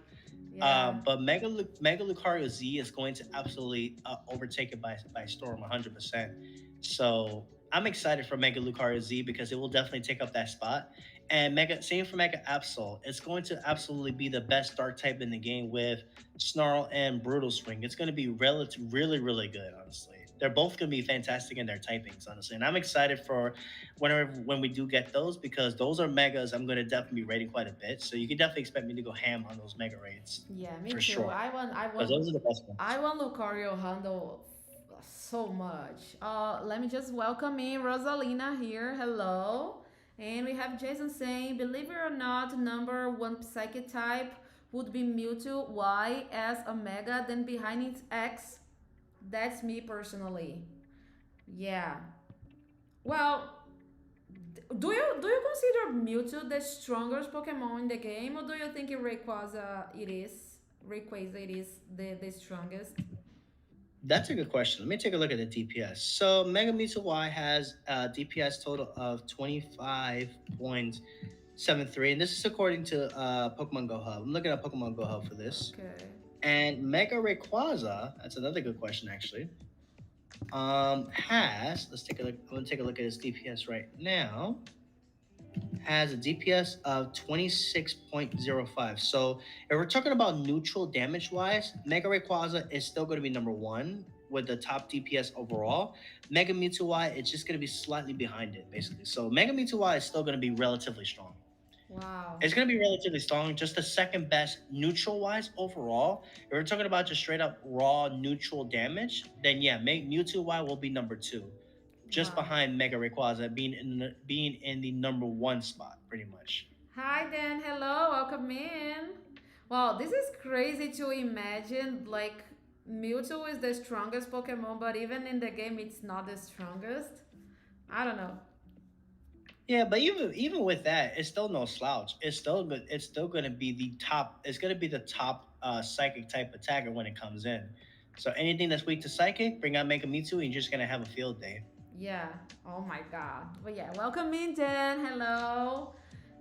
Yeah. But Mega Lucario Z is going to absolutely overtake it by storm 100%. So I'm excited for Mega Lucario Z because it will definitely take up that spot. And Mega same for Mega Absol. It's going to absolutely be the best dark type in the game with Snarl and Brutal Swing. It's going to be relative really really good, honestly. they're both gonna be fantastic in their typings, honestly. And I'm excited for when we do get those because those are megas. I'm gonna definitely be rating quite a bit. So you can definitely expect me to go ham on those mega raids Yeah, me for too. sure. I Because want, those are the best I ones. want Lucario handle so much. Let me just welcome in Rosalina here. Hello. And we have Jason saying, believe it or not, number one psychic type would be Mewtwo. Why as a mega? Then behind it X. That's me personally. Yeah. Well, do you consider Mewtwo the strongest Pokemon in the game, or do you think Rayquaza it is the strongest? That's a good question. Let me take a look at the DPS. So Mega Mewtwo Y has a DPS total of 25.73, and this is according to Pokemon Go Hub. I'm looking at Pokemon Go Hub for this. Okay. And Mega Rayquaza, that's another good question actually. Has let's take a look. I'm gonna take a look at his DPS right now. Has a DPS of 26.05. So if we're talking about neutral damage wise, Mega Rayquaza is still going to be number one with the top DPS overall. Mega Mewtwo Y, it's just going to be slightly behind it, basically. So Mega Mewtwo Y is still going to be relatively strong. Wow. It's going to be relatively strong, just the second best neutral wise overall. If we're talking about just straight up raw neutral damage, then yeah, Mewtwo Y will be number two, just Wow. behind Mega Rayquaza being in the number one spot, pretty much. Hi Dan, hello, welcome in. Wow, this is crazy to imagine. Like Mewtwo is the strongest Pokemon, but even in the game, it's not the strongest. I don't know. Yeah, but even with that, it's still no slouch. It's still good. It's still going to be the top. It's going to be the top psychic type attacker when it comes in. So anything that's weak to psychic, bring out Mega Mewtwo, and you're just going to have a field day. Yeah. Oh my God. But yeah, welcome in Dan. Hello.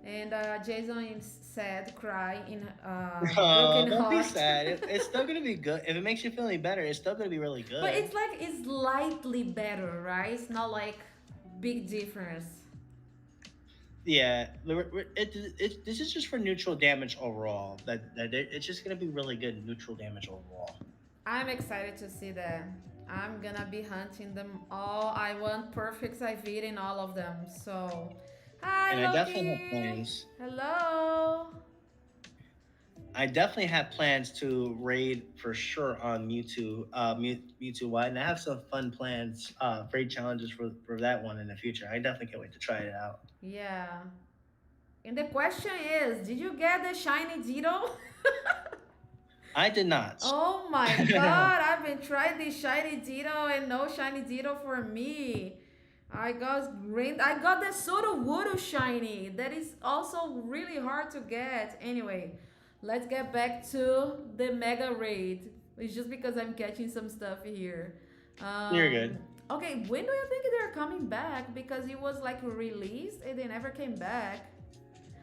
And Jason said, cry in Oh, broken don't be heart. sad. It's still going to be good. If it makes you feel any better, it's still going to be really But good. it's like it's slightly better, right? It's not like big difference. Yeah, this is just for neutral damage overall. It's just going to be really good neutral damage overall. I'm excited to see that. I'm gonna be hunting them all. I want perfect IV in all of them. So, hi And I definitely have Loki. plans. Hello. I definitely have plans to raid for sure on Mewtwo Y, and I have some fun plans, raid challenges for that one in the future. I definitely can't wait to try it out. Yeah. And the question is, did you get the shiny Ditto? I did not. Oh my god, I've been trying this shiny Ditto and no shiny Ditto for me. I got the Soda Voodoo shiny. That is also really hard to get. Anyway, let's get back to the Mega Raid. It's just because I'm catching some stuff here. You're Um good. okay, when do you think they're coming back? Because it was like released and they never came back.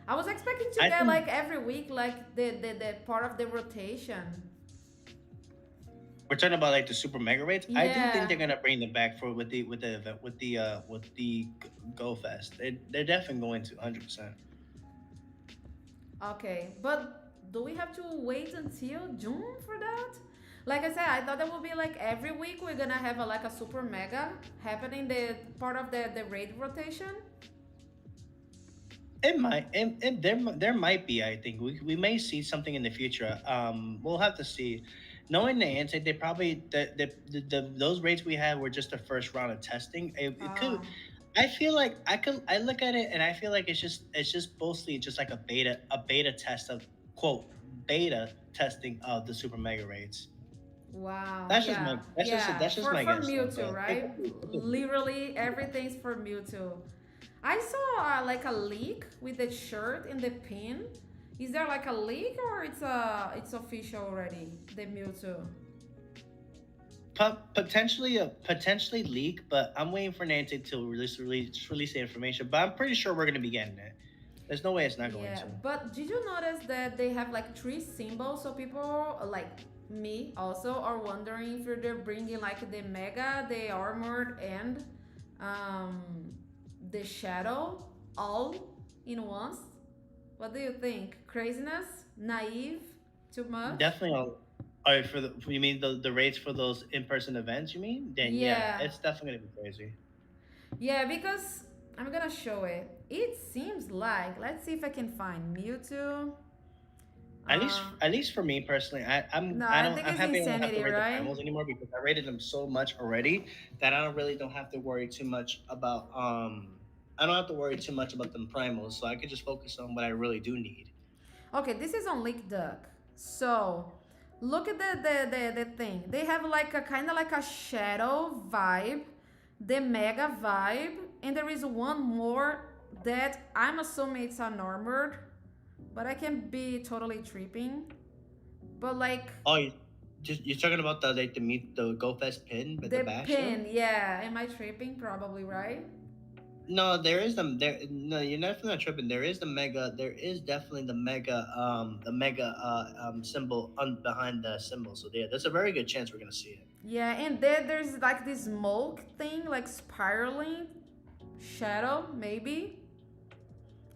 I was expecting to I get think like every week, like the part of the rotation. we're talking about like the super mega raids. I do think Yeah. they're gonna bring them back for with the event with the Go Fest. They're definitely going to 100%. Okay, but do we have to wait until June for that? Like I said, I thought that would be like every week we're gonna have like a super mega happening the part of the raid rotation. It might, there might be. I think we may see something in the future. We'll have to see. Knowing the answer, they probably those rates we had were just the first round of testing. It could. Oh, I feel like I look at it and I feel like it's just mostly just like a beta test of quote beta testing of the super mega rates. wow, yeah, yeah. That's just For my guess though. Mewtwo, But right? it could be. Literally everything's for Mewtwo. I saw like a leak with the shirt and the pin. Is there like a leak or it's official already? The Mewtwo. Potentially leak, but I'm waiting for Niantic to release the information. But I'm pretty sure we're gonna be getting it. There's no way it's not going Yeah, to. but did you notice that they have like three symbols? So people like me also are wondering if they're bringing like the mega, the armored, and um, the shadow all in once. What do you think? Craziness? Naive? Too much? Definitely all Or for the you mean the rates for those in person events? You mean? Then yeah, Yeah. it's definitely gonna be crazy. Yeah, because I'm gonna show it. It seems like, let's see if I can find Mewtwo. Uh, At least for me personally, no, I I don't think I'm it's happy I don't have to Insanity, rate the right? primals anymore because I rated them so much already that don't have to worry too much about I don't have to worry too much about them primals, so I could just focus on what I really do need. Okay, this is on Leak Duck. So look at the thing. They have like a kind of like a shadow vibe, the mega vibe, and there is one more that I'm assuming it's unarmored, but I can be totally tripping. But like Oh, you're talking about the like the meet the Go Fest pin with the the bash though? pin, yeah. Am I tripping? Probably, right? No, there is the there. No, you're definitely not tripping. There is the mega. There is definitely the mega symbol behind the symbol. So yeah, there's a very good chance we're gonna see it. Yeah, and there's like this smoke thing, like spiraling shadow, maybe.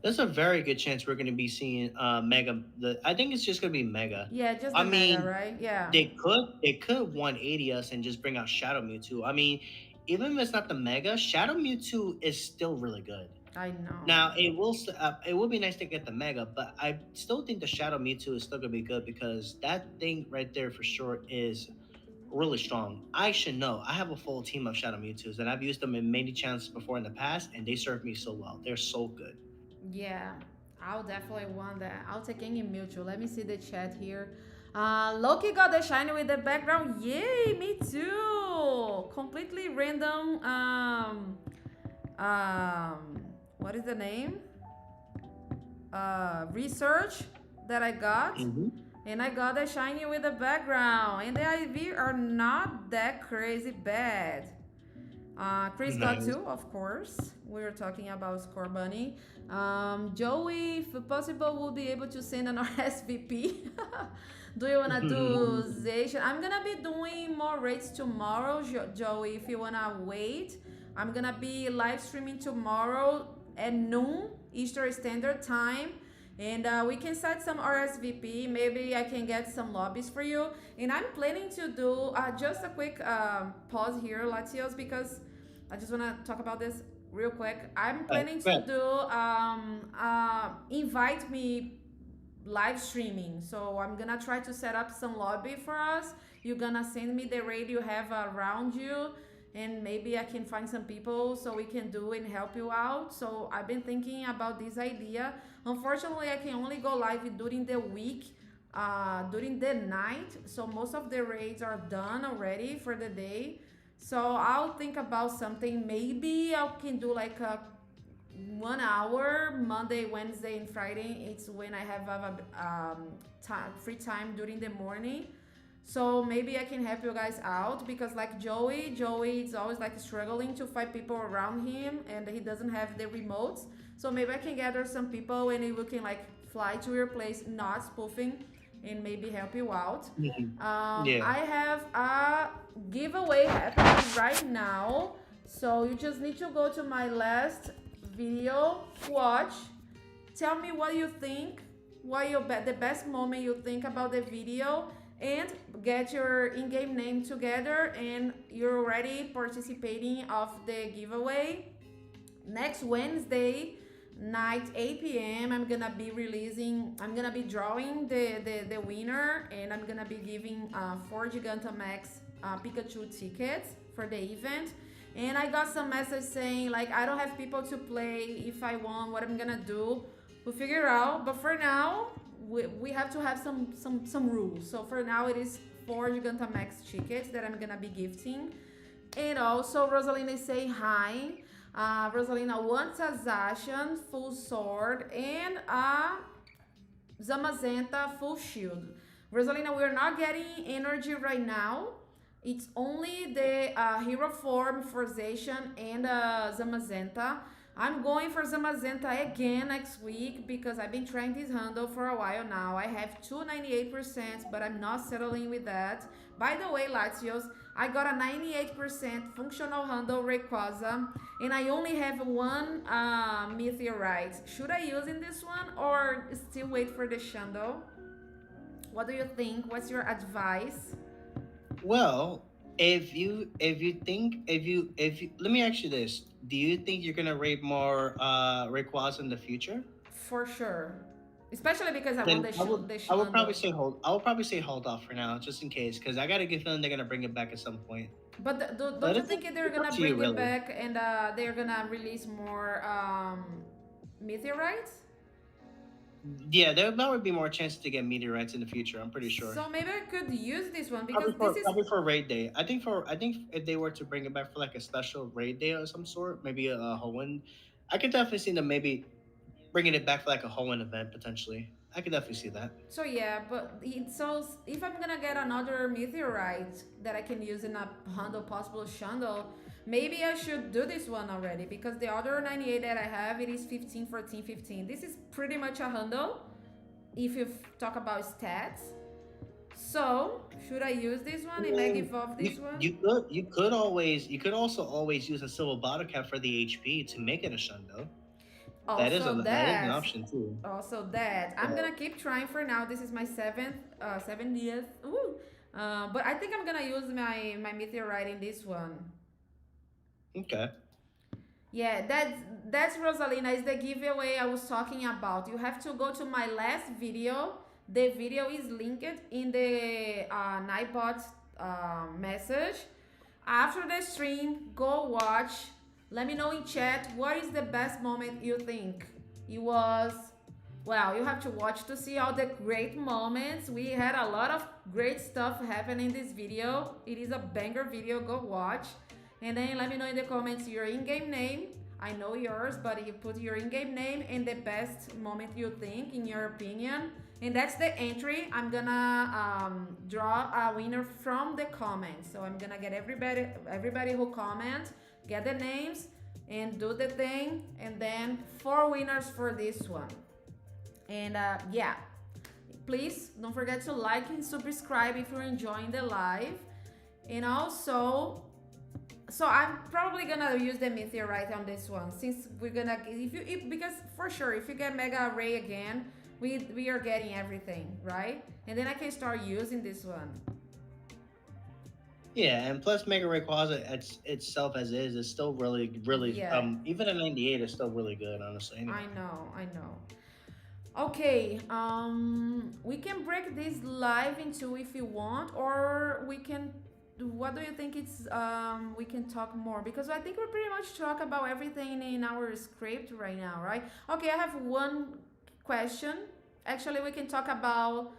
There's a very good chance we're gonna be seeing mega. I think it's just gonna be mega. Yeah, just I the mega, mean, right? Yeah. they could 180 us and just bring out Shadow Mewtwo. I mean, even if it's not the mega, Shadow Mewtwo is still really good. I know. Now it will be nice to get the mega, but I still think the Shadow Mewtwo is still gonna be good because that thing right there for sure is really strong. I should know. I have a full team of Shadow Mewtwo's and I've used them in many chances before in the past, and they serve me so well. They're so good. Yeah, I'll definitely want that. I'll take any mutual. Let me see the chat here. Loki got the shiny with the background. Yay, me too. Completely random. What is the name? Research that I got. Hmm. And I got a shiny with the background. And the IV are not that crazy bad. Chris got Nice. two, of course. We were talking about Score Bunny. Joey, if possible, will be able to send an RSVP. Do you wanna do Zation? I'm gonna be doing more rates tomorrow, Joey. If you wanna wait, I'm gonna be live streaming tomorrow at noon Eastern Standard Time. And we can set some RSVP. Maybe I can get some lobbies for you. And I'm planning to do just a quick pause here, Latios, because I just want to talk about this real quick. I'm planning to Good. do invite me live streaming. So I'm gonna try to set up some lobby for us. You're gonna send me the raid you have around you, and maybe I can find some people so we can do and help you out. So I've been thinking about this idea. Unfortunately, I can only go live during the week, during the night. So most of the raids are done already for the day. So I'll think about something. Maybe I can do like a 1 hour Monday, Wednesday, and Friday. It's when I have a free time during the morning. So maybe I can help you guys out because like Joey is always like struggling to find people around him and he doesn't have the remotes. So maybe I can gather some people and we can like fly to your place, not spoofing, and maybe help you out. Mhm. Yeah. I have a giveaway happening right now. So you just need to go to my last video, watch, tell me what you think, what the best moment you think about the video, and get your in-game name together, and you're already participating of the giveaway. Next Wednesday night 8 p.m. I'm gonna be drawing the winner, and I'm gonna be giving 4 Gigantamax Pikachu tickets for the event. And I got some message saying like I don't have people to play. If I won, what I'm gonna do, we'll figure out. But for now, we have to have some rules. So for now, it is 4 Gigantamax tickets that I'm gonna be gifting. And also, Rosalina is saying hi. Rosalina wants a Zacian full sword and a Zamazenta full shield. Rosalina, we're not getting energy right now. It's only the hero form for Zacian and Zamazenta. I'm going for Zamazenta again next week because I've been trying this handle for a while now. I have 298%, but I'm not settling with that. By the way, Latios, I got a 98% functional handle Rayquaza, and I only have one meteorite. Should I use in this one or still wait for the Shandle? What do you think? What's your advice? Well, if you let me ask you this: do you think you're gonna raid more Rayquaza in the future? For sure. Especially because I want Then the the I would probably Shundo. say hold. I would probably say hold off for now, just in case, because I got a good feeling they're gonna bring it back at some point. But don't But you think they're it's up gonna to you, bring it really. back and they're gonna release more meteorites? Yeah, there would be more chances to get meteorites in the future. I'm pretty sure. So maybe I could use this one because this is Probably for raid day. I think if they were to bring it back for like a special raid day of some sort, maybe a Hoenn, I could definitely see them maybe bringing it back for like a Hoenn event potentially. I could definitely see that. so yeah. But so if I'm gonna get another meteorite that I can use in a handle possible Shandle, maybe I should do this one already because the other 98 that I have it is 15, 14, 15. This is pretty much a handle if you talk about stats. So should I use this I one and make mean, evolve this one? you could also always use a silver bottle cap for the HP to make it a Shundo. Also That is an that, option too. I'm gonna keep trying for now. This is my 70th. Ooh. But I think I'm gonna use my meteorite in this one. Okay. Yeah, that's Rosalina is the giveaway I was talking about. You have to go to my last video. The video is linked in the Nightbot message. After the stream, go watch. Let me know in chat what is the best moment you think. It was, well, you have to watch to see all the great moments. We had a lot of great stuff happen in this video. It is a banger video, go watch. And then let me know in the comments your in-game name. I know yours, but you put your in-game name and the best moment you think in your opinion. And that's the entry. I'm gonna draw a winner from the comments. So I'm gonna get everybody who comments, get the names, and do the thing. And then 4 winners for this one. And yeah, please don't forget to like and subscribe if you're enjoying the live. And also, so I'm probably gonna use the meteorite on this one since we're gonna because for sure if you get mega array again, we are getting everything right, and then I can start using this one. Yeah, and plus Mega Rayquaza itself as is still really Yeah, even a 98 is still really good honestly. Anyway. I know. Okay, we can break this live into if you want, or we can. What do you think? It's we can talk more because I think we pretty much talk about everything in our script right now, right? Okay, I have one question. Actually, we can talk about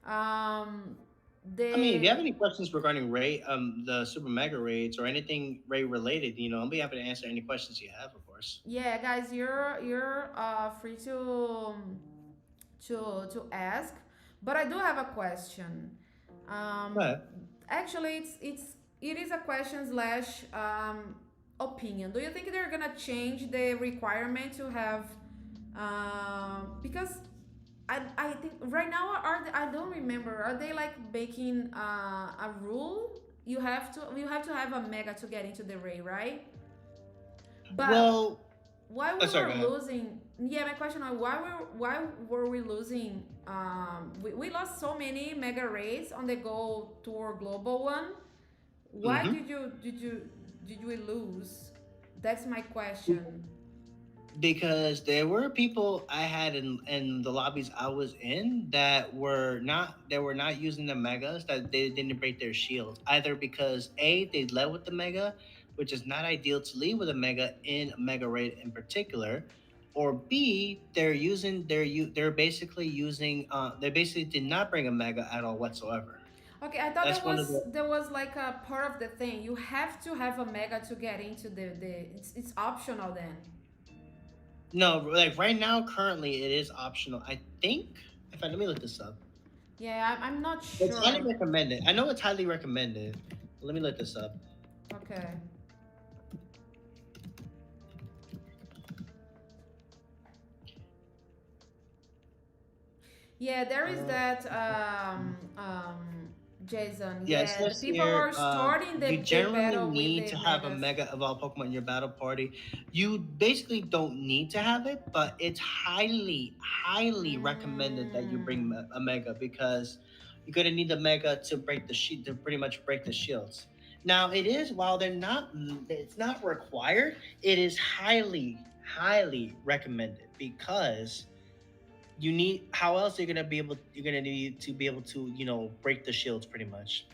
um I mean, if you the have any questions regarding Ray, the Super Mega Raids or anything Ray related, I'll be happy to answer any questions you have, of course. yeah, guys, you're free to ask, but I do have a question. Um, But actually, it is a question slash opinion. Do you think they're gonna change the requirement to have because I think right now I don't remember, are they like making a rule? You have to have a mega to get into the ray, right? But well, why oh, we sorry, were go ahead. losing, yeah, my question is why were we losing, we lost so many mega rays on the go tour global one. Why hmm did we lose? That's my question. Because there were people I had in the lobbies I was in that were not using the megas, that they didn't break their shield either because a they led with the mega, which is not ideal to lead with a mega in a mega raid in particular, or b they're basically using they basically did not bring a mega at all whatsoever. Okay, I thought That's one of the there was like a part of the thing. You have to have a mega to get into the it's optional then. no, like right now currently it is optional. I think, in fact, let me look this up. Yeah, I'm not It's highly sure. recommended. I know it's highly recommended. Let me look this up. Okay. Yeah, there is Uh, that Jason, Yeah, it yeah, the says people here, are starting you the generally battle with need the to have a megas. Mega Evolved Pokemon in your battle party. You basically don't need to have it, but it's highly recommended that you bring Mm. a Mega because you're gonna need the Mega to break the sheet to pretty much break the shields. Now, it is while it's not required. It is highly recommended because you need. How else are you gonna be able? You're gonna need to be able to break the shields pretty much.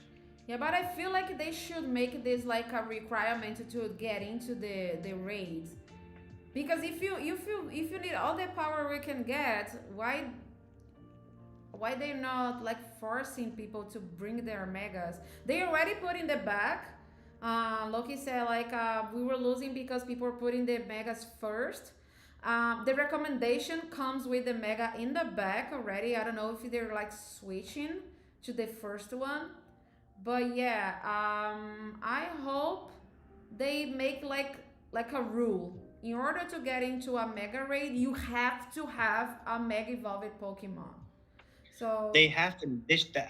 Yeah, but I feel like they should make this like a requirement to get into the raids. Because if you need all the power we can get, why they're not like forcing people to bring their megas? They already put in the back. Loki said like we were losing because people were putting the megas first. The recommendation comes with the mega in the back already. I don't know if they're like switching to the first one, but yeah, I hope they make like a rule. In order to get into a mega raid, you have to have a mega evolved Pokemon. So They have to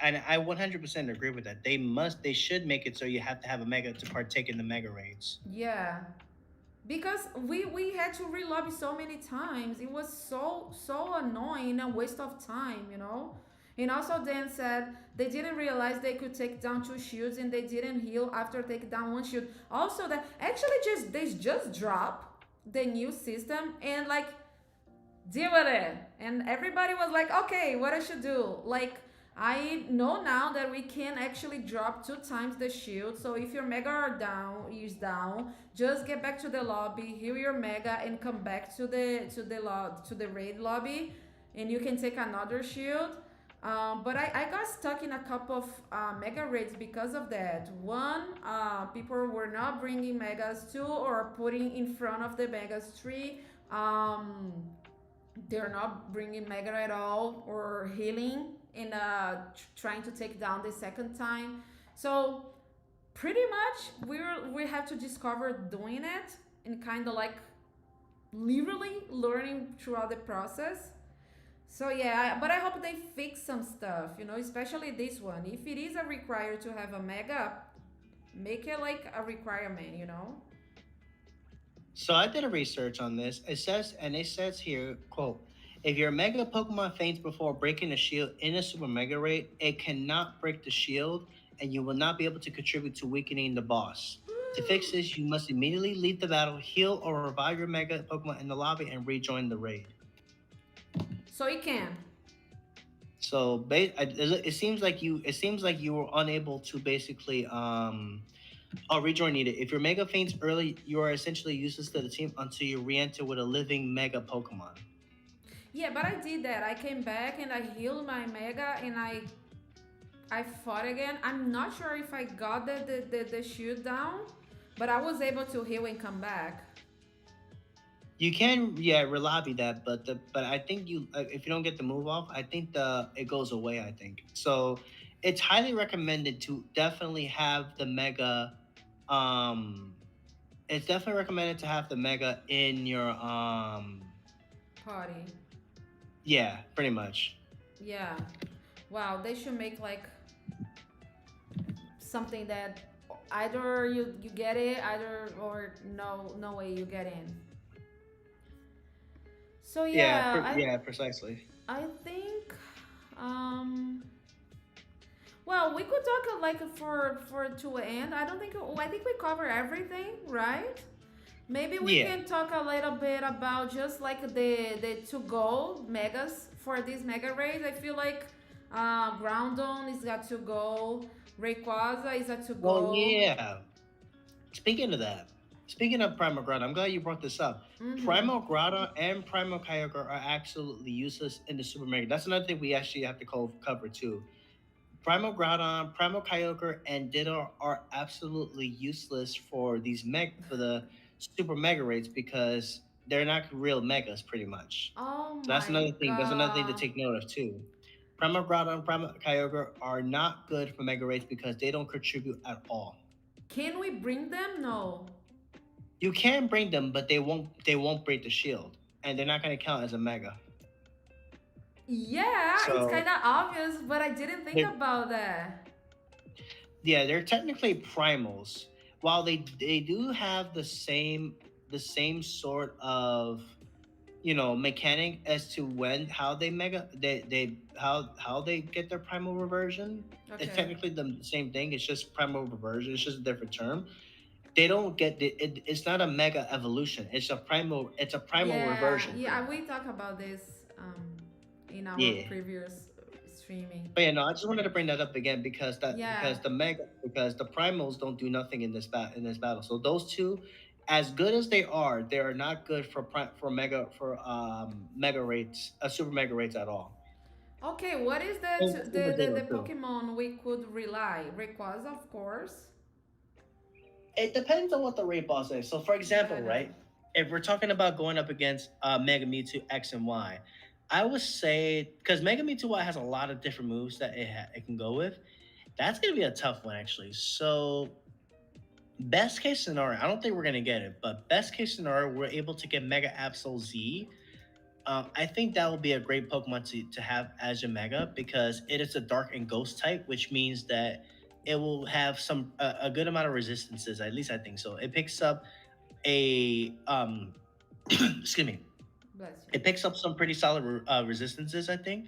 and I 100% agree with that. They should make it so you have to have a mega to partake in the mega raids. yeah, because we had to relobby so many times. It was so annoying, a waste of time. And also Dan said they didn't realize they could take down two shields and they didn't heal after take down one shield. Also that actually just they just drop the new system and like deal with it. And everybody was like, okay, what I should do? Like, I know now that we can actually drop two times the shield. So if your mega is down, just get back to the lobby, heal your mega, and come back to the raid lobby, and you can take another shield. But I got stuck in a couple of mega raids because of that. One, people were not bringing megas. Two, or putting in front of the megas. Three, they're not bringing mega at all or healing and trying to take down the second time. So pretty much we have to discover doing it and kind of like literally learning throughout the process. So yeah, but I hope they fix some stuff, especially this one. If it is a required to have a mega, make it like a requirement. So I did a research on this. It says here, quote, if your mega Pokemon faints before breaking a shield in a super mega raid, it cannot break the shield and you will not be able to contribute to weakening the boss. To fix this, you must immediately leave the battle, heal or revive your mega Pokemon in the lobby, and rejoin the raid. So it can. It seems like you were unable to basically rejoin needed. If your Mega faints early, you are essentially useless to the team until you re-enter with a living Mega Pokemon. Yeah, but I did that. I came back and I healed my mega and I fought again. I'm not sure if I got the shield down, but I was able to heal and come back. You can, yeah, relobby that, but I think if you don't get the move off, I think the it goes away. I think so. It's highly recommended to definitely have the Mega. Um, it's definitely recommended to have the Mega in your Party. Yeah, pretty much. Yeah. Wow, they should make like something that either you get it, either or no way you get in. So Yeah, yeah, yeah, precisely. I think um well, we could talk like for to end. I think we cover everything, right? Maybe we Yeah. can talk a little bit about just like the to go megas for this mega raid. I feel like Groundon is got to go. Rayquaza is got to Well, go. yeah. Speaking of that, speaking of Primal Grotto, I'm glad you brought this up. Mm-hmm. Primal Grotto and Primal Kyogre are absolutely useless in the Super Mega. That's another thing we actually have to cover too. Primal Groudon, Primal Kyogre, and Ditto are absolutely useless for the Super Mega rates because they're not real megas, pretty much. Oh So that's my another thing. That's another thing to god. take note of too. Primal Groudon and Primal Kyogre are not good for mega rates because they don't contribute at all. Can we bring them? No. You can bring them, but they won't break the shield, and they're not going to count as a mega. Yeah, it's So kind of obvious, but I didn't think they about that. Yeah, they're technically primals. While they do have the same sort of mechanic as to when how they mega they how they get their primal reversion. It's Okay. technically the same thing. It's just primal reversion. It's just a different term. They don't get it's not a mega evolution. It's a primal Yeah, reversion, pretty yeah, we much. talk about this in our Yeah. previous streaming. But yeah, no, I just wanted to bring that up again Yeah. because the primals don't do nothing in this battle. So those two, as good as they are not good for mega rates, super mega rates at all. Okay, what is the And super Ditto the too. Pokemon we could rely? Rayquaza, of course. It depends on what the rate boss is. So, for Yeah, I example, know. right, if we're talking about going up against Mega Mewtwo X and Y, I would say because Mega Mewtwo Y has a lot of different moves that it can go with. That's gonna be a tough one actually. So best case scenario, I don't think we're gonna get it, but best case scenario, we're able to get Mega Absol Z. I think that will be a great Pokemon to have as your Mega because it is a Dark and Ghost type, which means that it will have a good amount of resistances. At least I think so. It picks up a excuse me. Bless you. It picks up some pretty solid resistances. I think.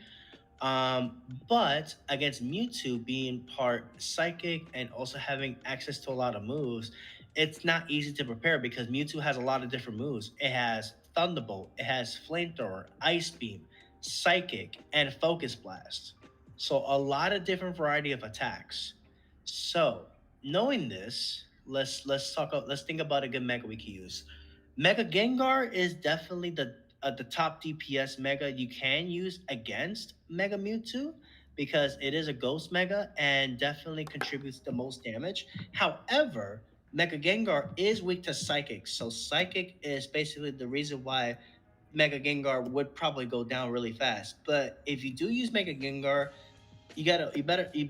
But against Mewtwo being part psychic and also having access to a lot of moves, it's not easy to prepare because Mewtwo has a lot of different moves. It has Thunderbolt, it has Flamethrower, Ice Beam, Psychic, and Focus Blast. So a lot of different variety of attacks. So knowing this, let's think about a good mega we can use. Mega Gengar is definitely the top DPS mega you can use against Mega Mewtwo because it is a ghost mega and definitely contributes the most damage. However, Mega Gengar is weak to Psychic, so Psychic is basically the reason why Mega Gengar would probably go down really fast. But if you do use Mega Gengar, you definitely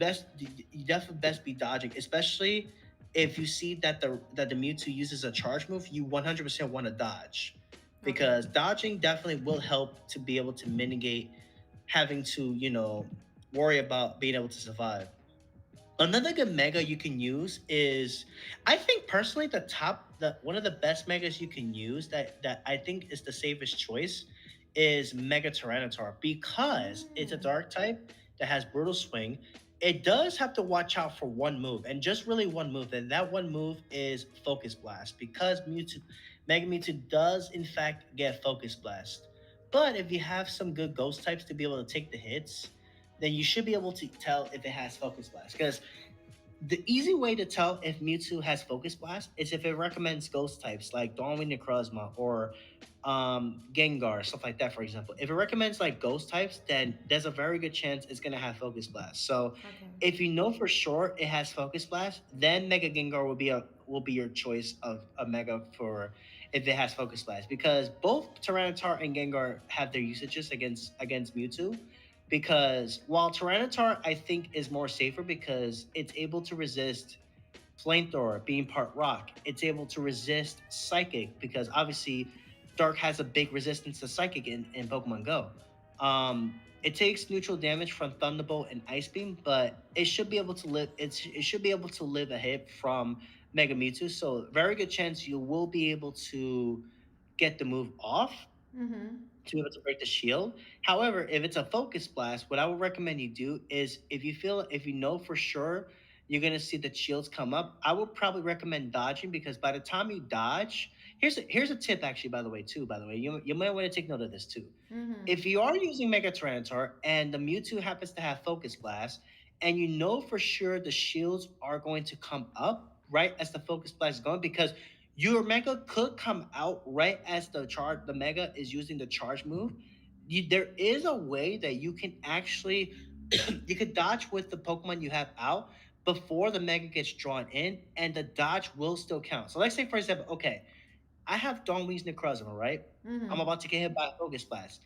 best be dodging, especially if you see that the Mewtwo uses a charge move. You 100% want to dodge Okay. because dodging definitely will help to be able to mitigate having to worry about being able to survive. Another good mega you can use is, I think personally, the one of the best megas you can use that I think is the safest choice is Mega Tyranitar because it's a Mm. dark type that has brutal swing. It does have to watch out for one move and just really one move, and that one move is Focus Blast because Mega Mewtwo does in fact get Focus Blast. But if you have some good ghost types to be able to take the hits, then you should be able to tell if it has Focus Blast. Because the easy way to tell if Mewtwo has Focus Blast is if it recommends ghost types like Dawnwing Necrozma or Gengar, stuff like that, for example. If it recommends like ghost types, then there's a very good chance it's going to have Focus Blast. So Okay. if you know for sure it has Focus Blast, then Mega Gengar will be your choice of a Mega for if it has Focus Blast because both Tyranitar and Gengar have their usages against Mewtwo because while Tyranitar I think is more safer because it's able to resist Flamethrower being part rock. It's able to resist Psychic because obviously Dark has a big resistance to Psychic in Pokemon Go. It takes neutral damage from Thunderbolt and Ice Beam, but it should be able to live. It should be able to live a hit from Mega Mewtwo. So very good chance you will be able to get the move off Mm-hmm. to be able to break the shield. However, if it's a focus blast, what I would recommend you do is if you know for sure you're gonna see the shields come up, I would probably recommend dodging because by the time you dodge, here's a tip actually by the way too. By the way, you might want to take note of this too. Mm-hmm. If you are using Mega Tyranitar and the Mewtwo happens to have Focus Blast, and you know for sure the shields are going to come up right as the Focus Blast is going, because your Mega could come out right as the Mega is using the charge move. There is a way that you can actually you could dodge with the Pokemon you have out before the Mega gets drawn in, and the dodge will still count. So let's say for example, okay, I have Dawnwing's Necrozma, right? Mm-hmm. I'm about to get hit by a Focus Blast.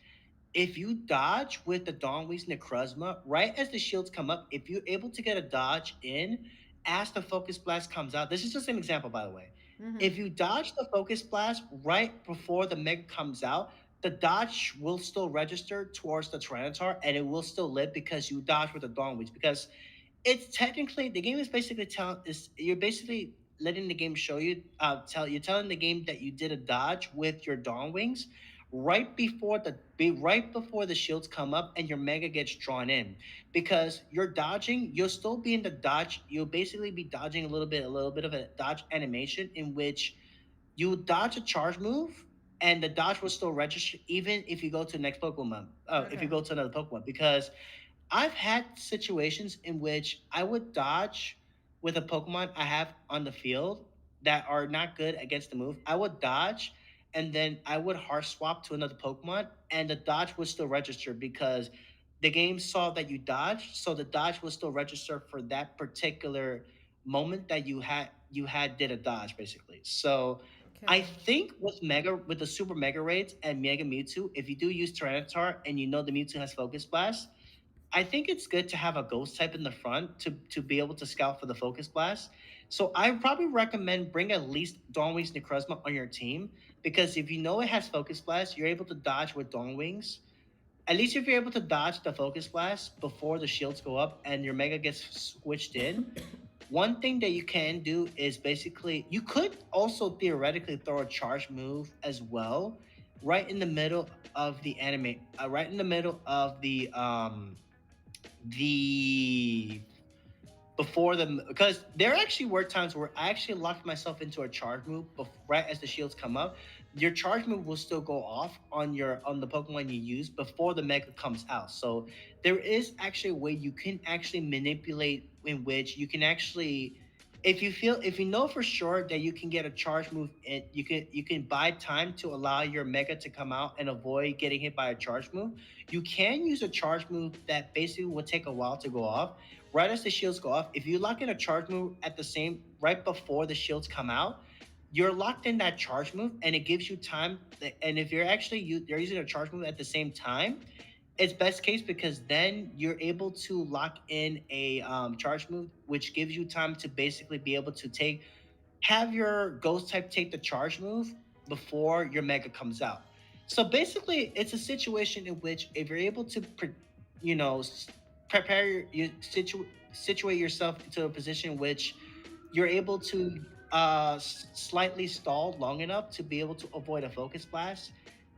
If you dodge with the Dawnwee's Necrozma, right as the shields come up, if you're able to get a dodge in as the Focus Blast comes out, this is just an example, by the way. Mm-hmm. If you dodge the Focus Blast right before the Mega comes out, the dodge will still register towards the Tyranitar and it will still live because you dodge with the Dawnweeds. Because it's technically the game is basically tell is you're basically letting the game show you you're telling the game that you did a dodge with your dawn wings right before the shields come up and your mega gets drawn in, because you're dodging, you'll still be in the dodge, you'll basically be dodging a little bit of a dodge animation in which you dodge a charge move and the dodge will still register even if you go to the next Pokemon. If Okay. you go to another Pokemon, because I've had situations in which I would dodge with a Pokemon I have on the field that are not good against the move. I would dodge and then I would hard swap to another Pokemon and the dodge would still register because the game saw that you dodged, so the dodge will still register for that particular moment that you had did a dodge basically. So I Okay. think with the super mega raids and Mega Mewtwo, if you do use Tyranitar and you know the Mewtwo has Focus Blast, I think it's good to have a ghost type in the front to be able to scout for the focus blast. So I probably recommend bring at least Dawn Wings Necrozma on your team, because if you know it has focus blast, you're able to dodge with Dawn Wings. At least if you're able to dodge the focus blast before the shields go up and your mega gets switched in, one thing that you can do is basically you could also theoretically throw a charge move as well, right in the middle of the anime, right in the middle of the before the, because there actually were times where I actually locked myself into a charge move right as the shields come up. Your charge move will still go off on the Pokemon you use before the Mega comes out. So there is actually a way you can actually manipulate in which you can actually, if you know for sure that you can get a charge move and you can buy time to allow your Mega to come out and avoid getting hit by a charge move. You can use a charge move that basically will take a while to go off right as the shields go off. If you lock in a charge move at the same right before the shields come out, you're locked in that charge move, and it gives you time. And if you're using a charge move at the same time, it's best case because then you're able to lock in a charge move, which gives you time to basically be able to have your ghost type take the charge move before your mega comes out. So basically, it's a situation in which if you're able to, you know, prepare situate yourself into a position in which you're able to slightly stall long enough to be able to avoid a focus blast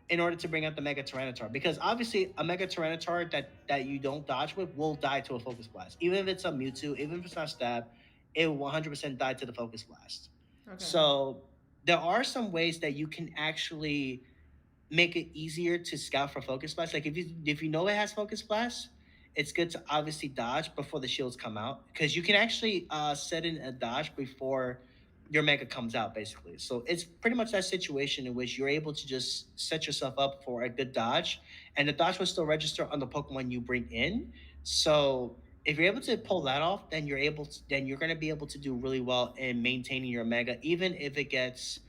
in order to bring out the Mega Tyranitar. Because obviously, a Mega Tyranitar that you don't dodge with will die to a Focus Blast. Even if it's a Mewtwo, even if it's not Stab, it will 100% die to the Focus Blast. Okay. So there are some ways that you can actually make it easier to scout for focus blast. Like if you know it has focus blast, it's good to obviously dodge before the shields come out, because you can actually set in a dodge before your mega comes out basically. So it's pretty much that situation in which you're able to just set yourself up for a good dodge, and the dodge will still register on the Pokemon you bring in. So if you're able to pull that off, then you're going to be able to do really well in maintaining your mega, even if it gets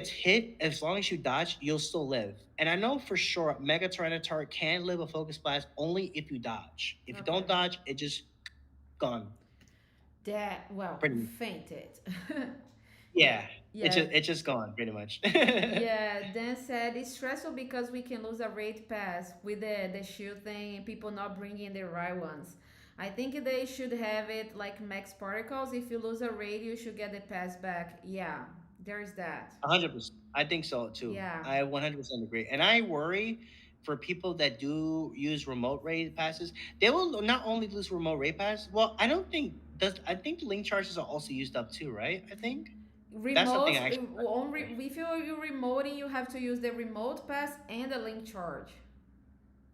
hit, as long as you dodge, you'll still live. And I know for sure Mega Tyranitar can live a Focus Blast only if you dodge. If you Okay. don't dodge, it just gone. That, well, Pretty fainted. Yeah. yeah. Yeah. It's just gone pretty much. Yeah, Dan said it's stressful because we can lose a raid pass with the shield thing and people not bringing the right ones. I think they should have it like max particles. If you lose a raid, you should get the pass back. Yeah, there's that. 100%. I think so too. Yeah. I 100% agree. And I worry for people that do use remote raid passes, they will not only lose remote raid pass. Well, I don't think does I think the link charges are also used up too, right? I think that's something Remote, I actually if you're remoting, you have to use the remote pass and the link charge.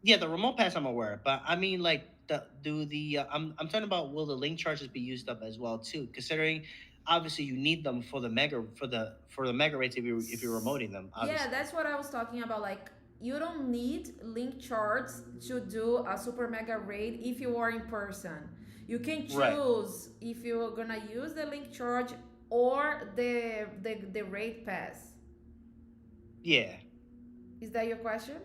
Yeah, the remote pass I'm aware, but I mean, like, I'm talking about will the link charges be used up as well too? Considering, obviously, you need them for the mega rates if you're remoting them, Yeah, obviously. that's what I was talking about. Like, you don't need link charts to do a super mega raid if you are in person. You can Right. choose if you're gonna use the link charge or the raid pass. Yeah. Is that your question?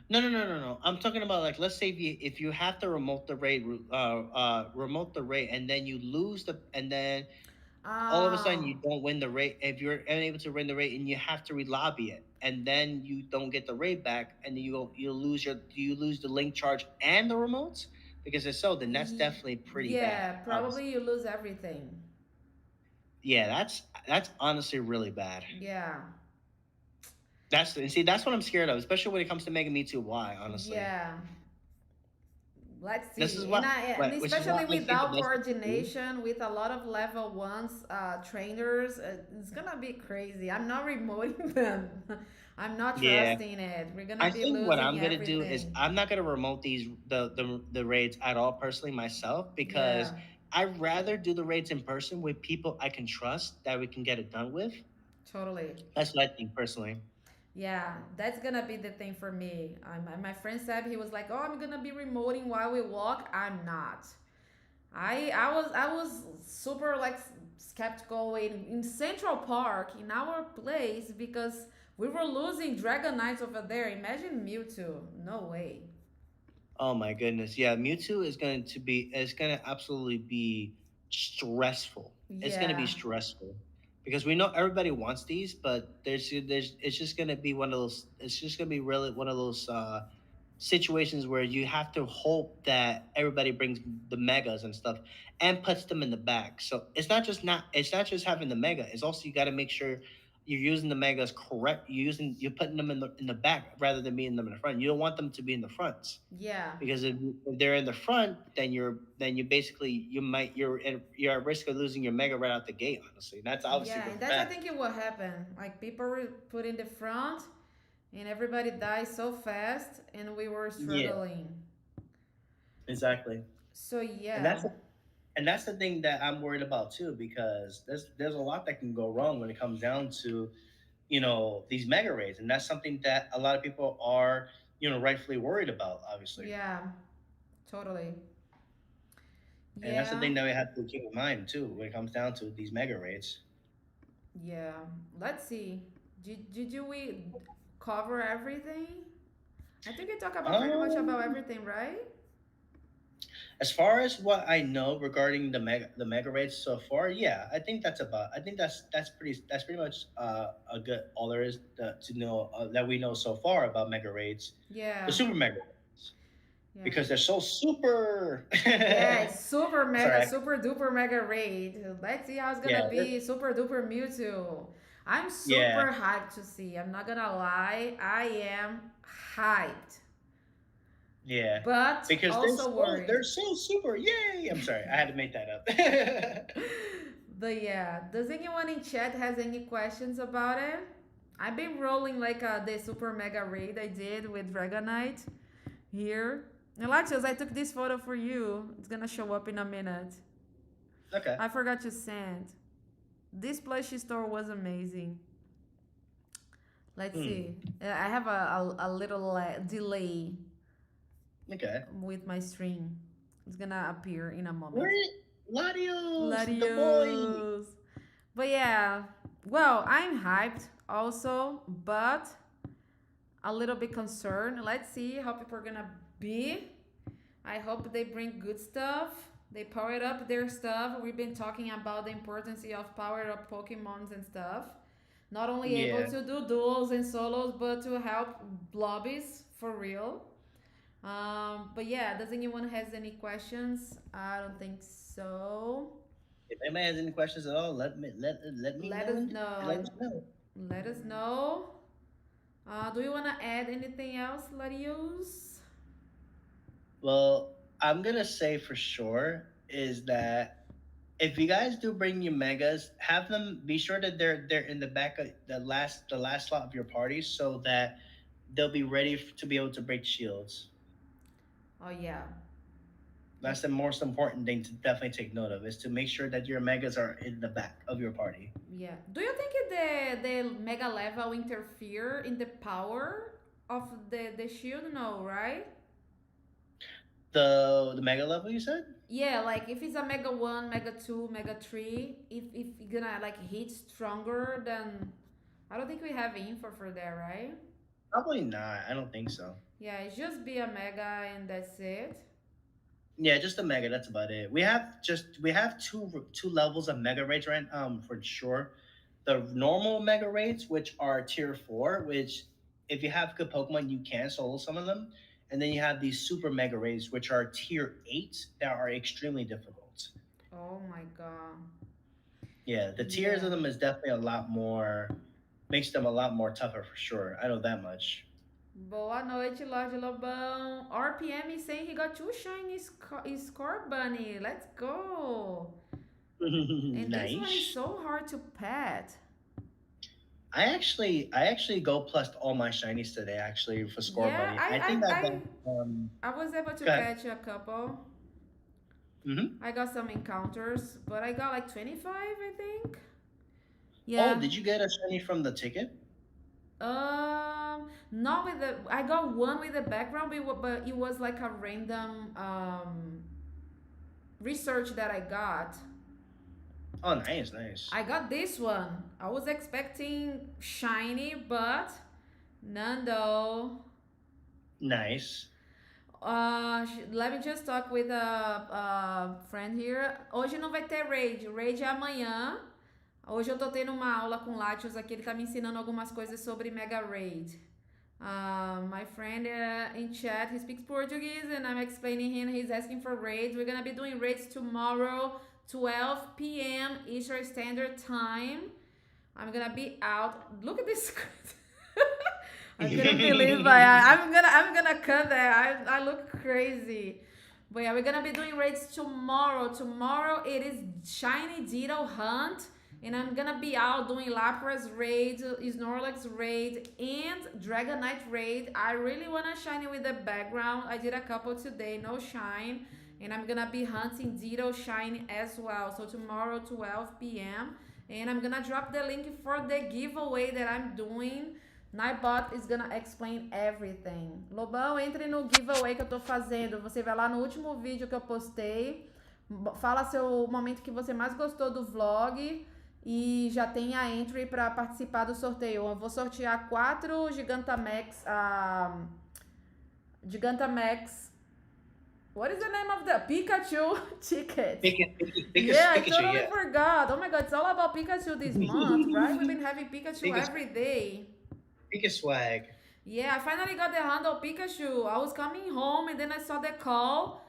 No, no, no, no, no. I'm talking about, like, let's say if you have to remote the rate, and then you lose and then all of a sudden Ah, you don't win the rate. If you're unable to win the rate and you have to relobby it, and then you don't get the rate back, and you lose the link charge and the remotes, Because if so, then that's Ye- definitely pretty bad. yeah, Honestly, probably you lose everything. yeah, that's honestly really bad. Yeah. That's and see, that's what I'm scared of, especially when it comes to Mega Me Too. Why, honestly, Yeah. Let's this is see. And which is what especially I think the without best thing to do. coordination with a lot of level ones trainers, it's gonna be crazy. I'm not remoting them. I'm not Yeah, trusting it. We're gonna I be think what losing I'm gonna do is everything. I'm not gonna remote these the raids at all personally myself because Yeah, I'd rather do the raids in person with people I can trust that we can get it done with. totally. That's what I think personally. Yeah, that's gonna be the thing for me. My friend said he was like, "Oh, I'm gonna be remoting while we walk." I'm not. I was super like skeptical in Central Park in our place because we were losing Dragonites over there. Imagine Mewtwo. No way. Oh my goodness. Yeah, Mewtwo is going to be it's going to absolutely be stressful. It's going to be Yeah. stressful because we know everybody wants these, but there's it's just going to be one of those it's just going to be really one of those situations where you have to hope that everybody brings the megas and stuff and puts them in the bag. So it's not just having the mega. It's also you got to make sure you're using the megas correct. You're putting them in the back rather than being them in the front. You don't want them to be in the fronts Yeah. because if they're in the front, then you basically you're at risk of losing your mega right out the gate. Honestly, that's obviously Yeah, really and that's I bad. think it will happen. Like people were put in the front and everybody died so fast and we were Yeah, struggling. exactly. So And yeah. that's the thing that I'm worried about too, because there's a lot that can go wrong when it comes down to these mega raids, and that's something that a lot of people are rightfully worried about, obviously, Yeah, totally. and that's the Yeah. thing that we have to keep in mind too when it comes down to these mega raids. Yeah. Let's see. Did we cover everything? I think we talk about pretty much Um, about everything, right? as far as what I know regarding the mega raids so far, yeah, I think that's pretty much a good all there is to know that we know so far about mega raids, the Yeah. super mega raids, Yeah. because they're so super. Yeah, it's super mega, Sorry, super duper mega raid. Let's see how it's yeah, gonna be. Super duper Mewtwo. I'm yeah, super hyped to see. I'm not gonna lie. I am hyped, yeah, but because also worried. they're so super. Yay! I'm sorry, I had to make that up. But yeah, does anyone in chat has any questions about it? I've been rolling like the super mega raid I did with Dragonite here. And Latios, I took this photo for you. It's gonna show up in a minute. Okay. I forgot to send. This plushie store was amazing. Let's Hmm. see. I have a little delay Okay. with my stream. It's gonna appear in a moment. Where Latios, the boy. Larios. But yeah, well, I'm hyped also, but a little bit concerned. Let's see how people are gonna be. I hope they bring good stuff. They powered up their stuff. We've been talking about the importance of powered up Pokemons and stuff. Not only able Yeah. to do duels and solos, but to help lobbies for real. But yeah, does anyone has any questions? I don't think so. If anybody has any questions at all, let me Let know us and let know. us know. Let us know. Do you wanna add anything else, Larios? Well, I'm gonna say for sure is that if you guys do bring your megas, have them be sure that they're in the back of the last slot of your party so that they'll be ready to be able to break shields. Oh yeah. That's the most important thing to definitely take note of is to make sure that your megas are in the back of your party. Yeah. Do you think the mega level interfere in the power of the shield? No, right? The mega level you said? Yeah, like if it's a mega one, mega two, mega three, if you're gonna like hit stronger, then I don't think we have info for that, right? Probably not. I don't think so. Yeah, it's just be a mega and that's it. Yeah, just a mega. That's about it. We have two levels of mega raids right for sure. The normal mega raids, which are tier 4, which if you have good Pokemon, you can solo some of them. and then you have these super mega raids, which are tier 8 that are extremely difficult. Oh my god. Yeah, the tiers Yeah. of them is definitely a lot more, makes them a lot more tougher for sure. I know that much. Boa noite, Lorde Lobão. RPM is saying he got two shiny score bunny. Let's go. And this one is Nice. so hard to pet. I actually go plus all my shinies today actually for score Yeah, bunny. I I, think I I, got I was able to go ahead. catch a couple. Hmm. I got some encounters, but I got like 25, I think. Oh, Yeah. did you get a shiny from the ticket? Not with the. I got one with the background, but it was like a random research that I got. Oh, nice, nice. I got this one. I was expecting shiny, but Nando. Nice. Let me just talk with a friend here. Hoje não vai ter raid. Raid é amanhã. Hoje eu tô tendo uma aula com o Latios aqui. Ele tá me ensinando algumas coisas sobre Mega Raid. My friend in chat, he speaks Portuguese and I'm explaining him. He's asking for raids. We're gonna be doing raids tomorrow, 12 p.m. Eastern Standard Time. I'm gonna be out. Look at this. I couldn't believe I'm gonna cut that. I look crazy. But yeah, we're gonna be doing raids tomorrow. Tomorrow it is Shiny Ditto Hunt. And I'm gonna be out doing Lapras raid, Snorlax raid, and Dragonite raid. I really wanna shine it with the background. I did a couple today, no shine. And I'm gonna be hunting Ditto shine as well. So tomorrow, 12 p.m. And I'm gonna drop the link for the giveaway that I'm doing. Nightbot is gonna explain everything. Lobão, entre no giveaway que eu tô fazendo. Você vai lá no último vídeo que eu postei. Fala seu momento que você mais gostou do vlog. E já tem a entry para participar do sorteio. Eu vou sortear 4 Gigantamax. Gigantamax. What is the name of the Pikachu ticket? Yeah, I Pikachu, totally yeah. forgot. Oh my god, it's all about Pikachu this month, right? We've been having Pikachu Pikachu, every day. Pikachu swag. Yeah, I finally got the handle Pikachu. I was coming home and then I saw the call.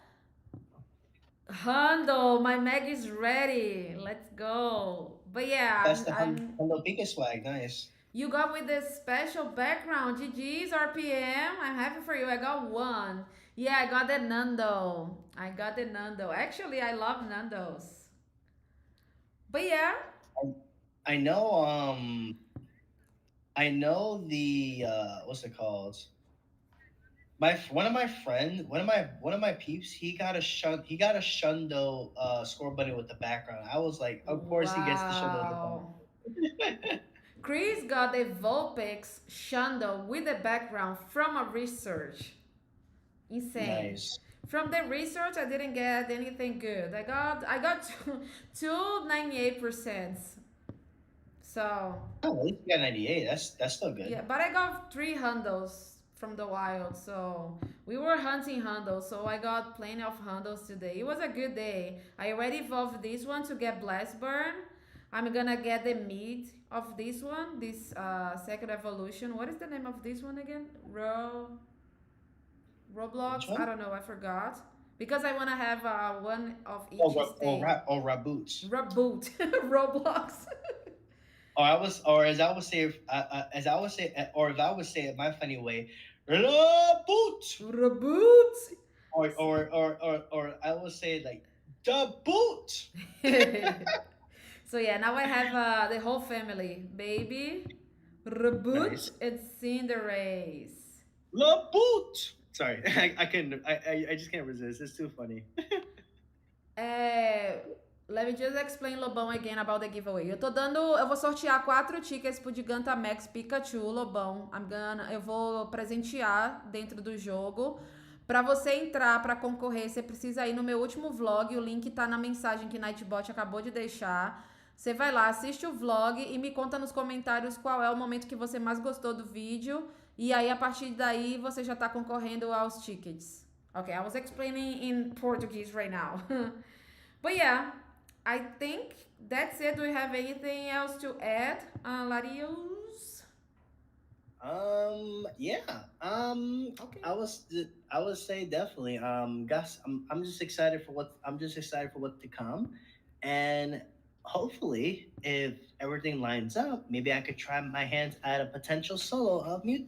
Handle, my Meg is ready. Let's go. But yeah, That's the Hello Pikachu swag. Nice. you got with the special background. GG's RPM. I'm happy for you. I got one. Yeah, I got the Nando. I got the Nando. Actually, I love Nandos. But yeah. I know. I know the what's it called? One of my friends, one of my peeps, he got a Shundo score bunny with the background. I was like, of course he gets the Shundo with the Wow. Chris got a Vulpix Shando with the background from a research. Insane. Nice. From the research, I didn't get anything good. I got two 98%. So Oh, at least you got 98. That's still good. yeah, but I got 3 handles from the wild. So we were hunting handles. So I got plenty of handles today. It was a good day. I already evolved this one to get Blast Burn. I'm gonna get the meat of this one, this second evolution. What is the name of this one again? Which Roblox? I one? don't know, I forgot. Because I wanna have one of Oh, each state. Raboots. Reboot. Roblox. Or as I would say, as I would say, or if I would say it my funny way, Reboot. Reboot. Or I would say like the boot. So yeah, now I have the whole family. Baby, Reboot, Nice. and Cinderace. The boot. Sorry, I couldn't. I just can't resist. It's too funny. É, let me just explain Lobão again about the giveaway. Eu vou sortear 4 tickets pro Gigantamax Pikachu, Lobão. Eu vou presentear dentro do jogo. Pra você entrar pra concorrer, você precisa ir no meu último vlog. O link tá na mensagem que Nightbot acabou de deixar. Você vai lá, assiste o vlog e me conta nos comentários qual é o momento que você mais gostou do vídeo. E aí, a partir daí, você já tá concorrendo aos tickets. Okay, I was explaining in Portuguese right now. But yeah, I think that's it. Do we have anything else to add, Larios? Yeah. Okay. I would say definitely. Gus, I'm just excited for I'm just excited for what to come, and hopefully, if everything lines up, maybe I could try my hands at a potential solo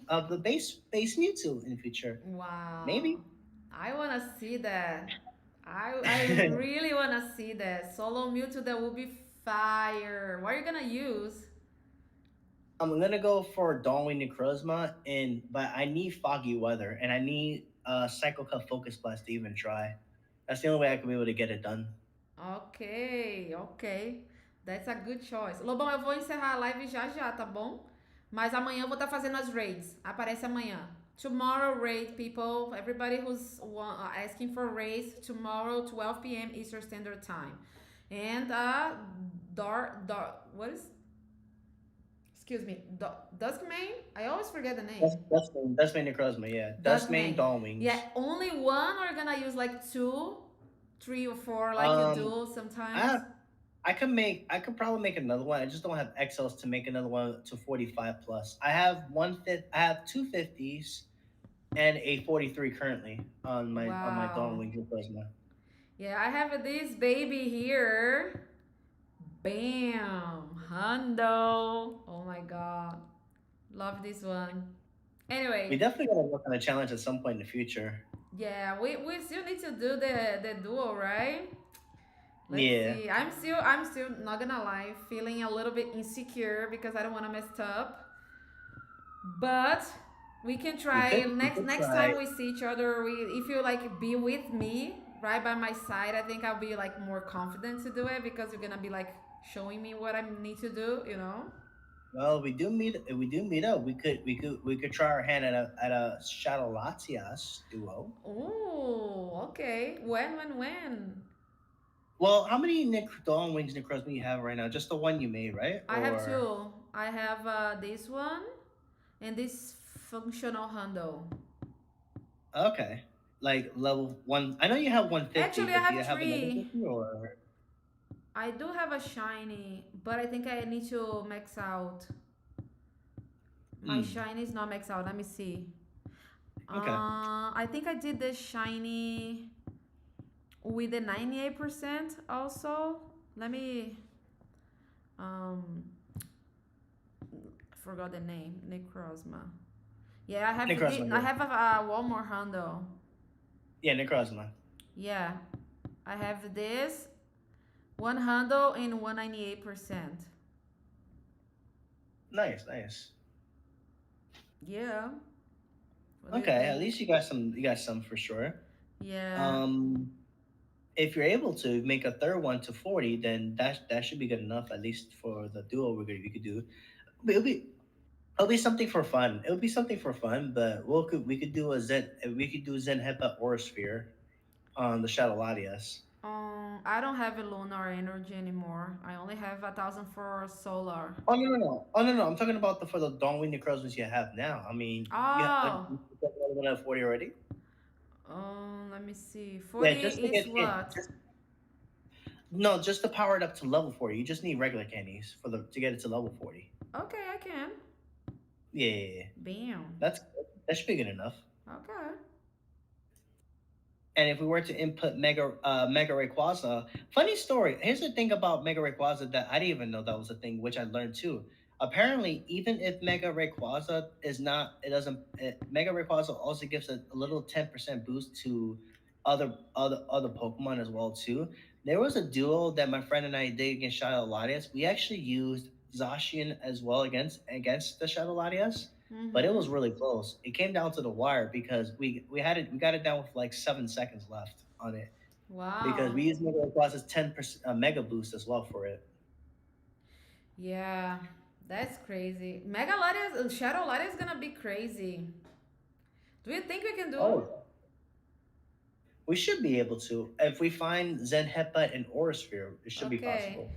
of the base Mewtwo in the future. Wow. Maybe. I wanna see that. I really wanna see that. Solo Mewtwo that will be fire. What are you gonna use? I'm gonna go for Dawnwing Necrozma, and but I need foggy weather, and I need Psycho Cut Focus Blast to even try. That's the only way I could be able to get it done. Ok, ok. That's a good choice. Lobão, eu vou encerrar a live já já, tá bom? Mas amanhã eu vou estar fazendo as raids. Aparece amanhã. Tomorrow raid, people. Everybody who's asking for raids, tomorrow 12 p.m. Eastern Standard Time. And what is? Excuse me, Duskmane? I always forget the name. That's main Necrozma, yeah. Dustmane Duskmane. Yeah, Dawnwings. only one or gonna use like two, three or four like you Um, do sometimes? I I could probably make another one. I just don't have XLs to make another one to 45 plus. I have 250s and a 43 currently on my Wow. Dawnwing Necrozma. Yeah, I have this baby here. Bam! Hundo. Oh my god. Love this one. We Anyway, definitely gotta work on a challenge at some point in the future. yeah, we still need to do the duo, right? Let's Yeah. see. I'm still not gonna lie, feeling a little bit insecure because I don't wanna mess up. But we can try We next could next try. time we see each other. We if you like be with me right by my side, I think I'll be like more confident to do it because you're gonna be like showing me what I need to do. You know. Well, we do meet. If we do meet up, we could try our hand at a Shadow Latias duo. Oh, okay. When? Well, how many Dawn Wings Necrozma do you have right now? Just the one you made, right? I have Or two. I have this one and this functional handle. okay, like level one. I know you have 150, Actually, I but do you have have another three. 50 or I do have a shiny, but I think I need to max out. My hmm? shiny is not maxed out. Let me see. Okay, I think I did the shiny with the 98% also. Let me um I forgot the name. Necrozma. Yeah, Necrozma. I Yeah, have one more handle. yeah, Necrozma. Yeah, I have this one handle and 198%. Nice, nice. Yeah. What do you Okay, at think? least you got some. You got some for sure. Yeah. Um, if you're able to make a third one to 40, then that should be good enough at least for the duo we could do. It'll be it'll be something for fun. It'll be something for fun, but we could do a Zen Hepa or Sphere on the Shadow Latias. I don't have a lunar energy anymore. I only have 1,000 for solar. Oh no no no! Oh no no! I'm talking about the for the Dawnwing Necrozmas you have now. I mean, Oh, you got one at 40 already. let me see. Yeah, 40 just to is get it. what? Just no, just to power it up to level 40. You just need regular candies for the to get it to level 40. Okay, I can. Yeah, yeah, yeah. Bam. That's that should be good enough. Okay. And if we were to input Mega Rayquaza, funny story. Here's the thing about Mega Rayquaza that I didn't even know that was a thing, which I learned too. Apparently, even if Mega Rayquaza is not, it doesn't. Mega Rayquaza also gives a little 10% boost to other Pokemon as well too. There was a duo that my friend and I did against Shadow Latias. We actually used Zacian as well against the Shadow Latias, but it Mm-hmm. was really close. It came down to the wire because we got it down with like 7 seconds left on it because Wow. we used Mega Plus 10% Mega Boost as well for it. Yeah, that's crazy. Mega Latias, Shadow Latias is gonna be crazy. Do you think we can do? Oh, we should be able to if we find Zen Hepa and Aurasphere. It should be Okay. possible.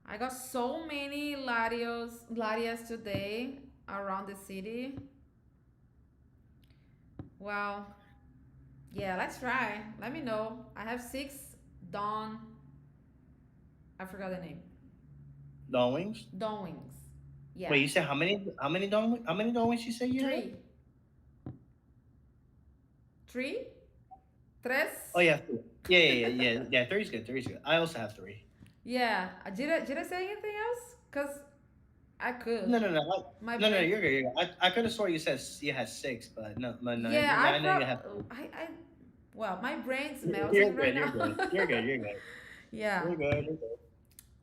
I got so many Latias today around the city. Wow. Yeah, let's try. Let me know. I have six Dawn. I forgot the name. Dawn Wings. Dawn Wings. Yeah, Wait, you said how many domains you said you had? three, three, Oh tres. yeah, three. Yeah. Three's good. Three's good. I also have three. Yeah, did I say anything else? Cause I could. No. My No, brain. you're good. You're good. I could have swore you said you had six, but no. Yeah, I I know you have three. well, my brain's You're melting right good. now. You're good. Yeah, You're good. You're good.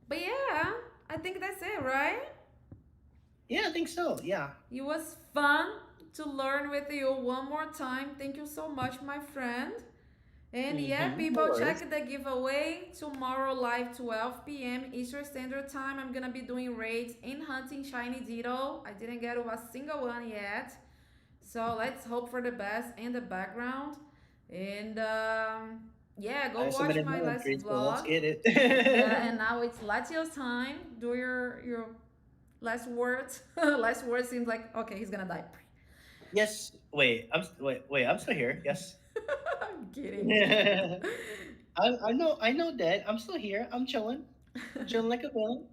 but yeah, I think that's it, right? Yeah, I think so. Yeah. It was fun to learn with you one more time. Thank you so much, my friend. And yeah, No people, worries. check the giveaway tomorrow live 12 p.m. Eastern Standard Time. I'm gonna be doing raids in hunting shiny Ditto. I didn't get a single one yet. So let's hope for the best in the background. And yeah, go I watch submitted my my last entry, so let's vlog. get Yeah, it. and now it's Latio's time. Do your last words. Last words seems like okay, he's gonna die. Yes. Wait. I'm still here. Yes. I'm kidding. I know that. I'm still here. I'm chilling. Chilling like a villain.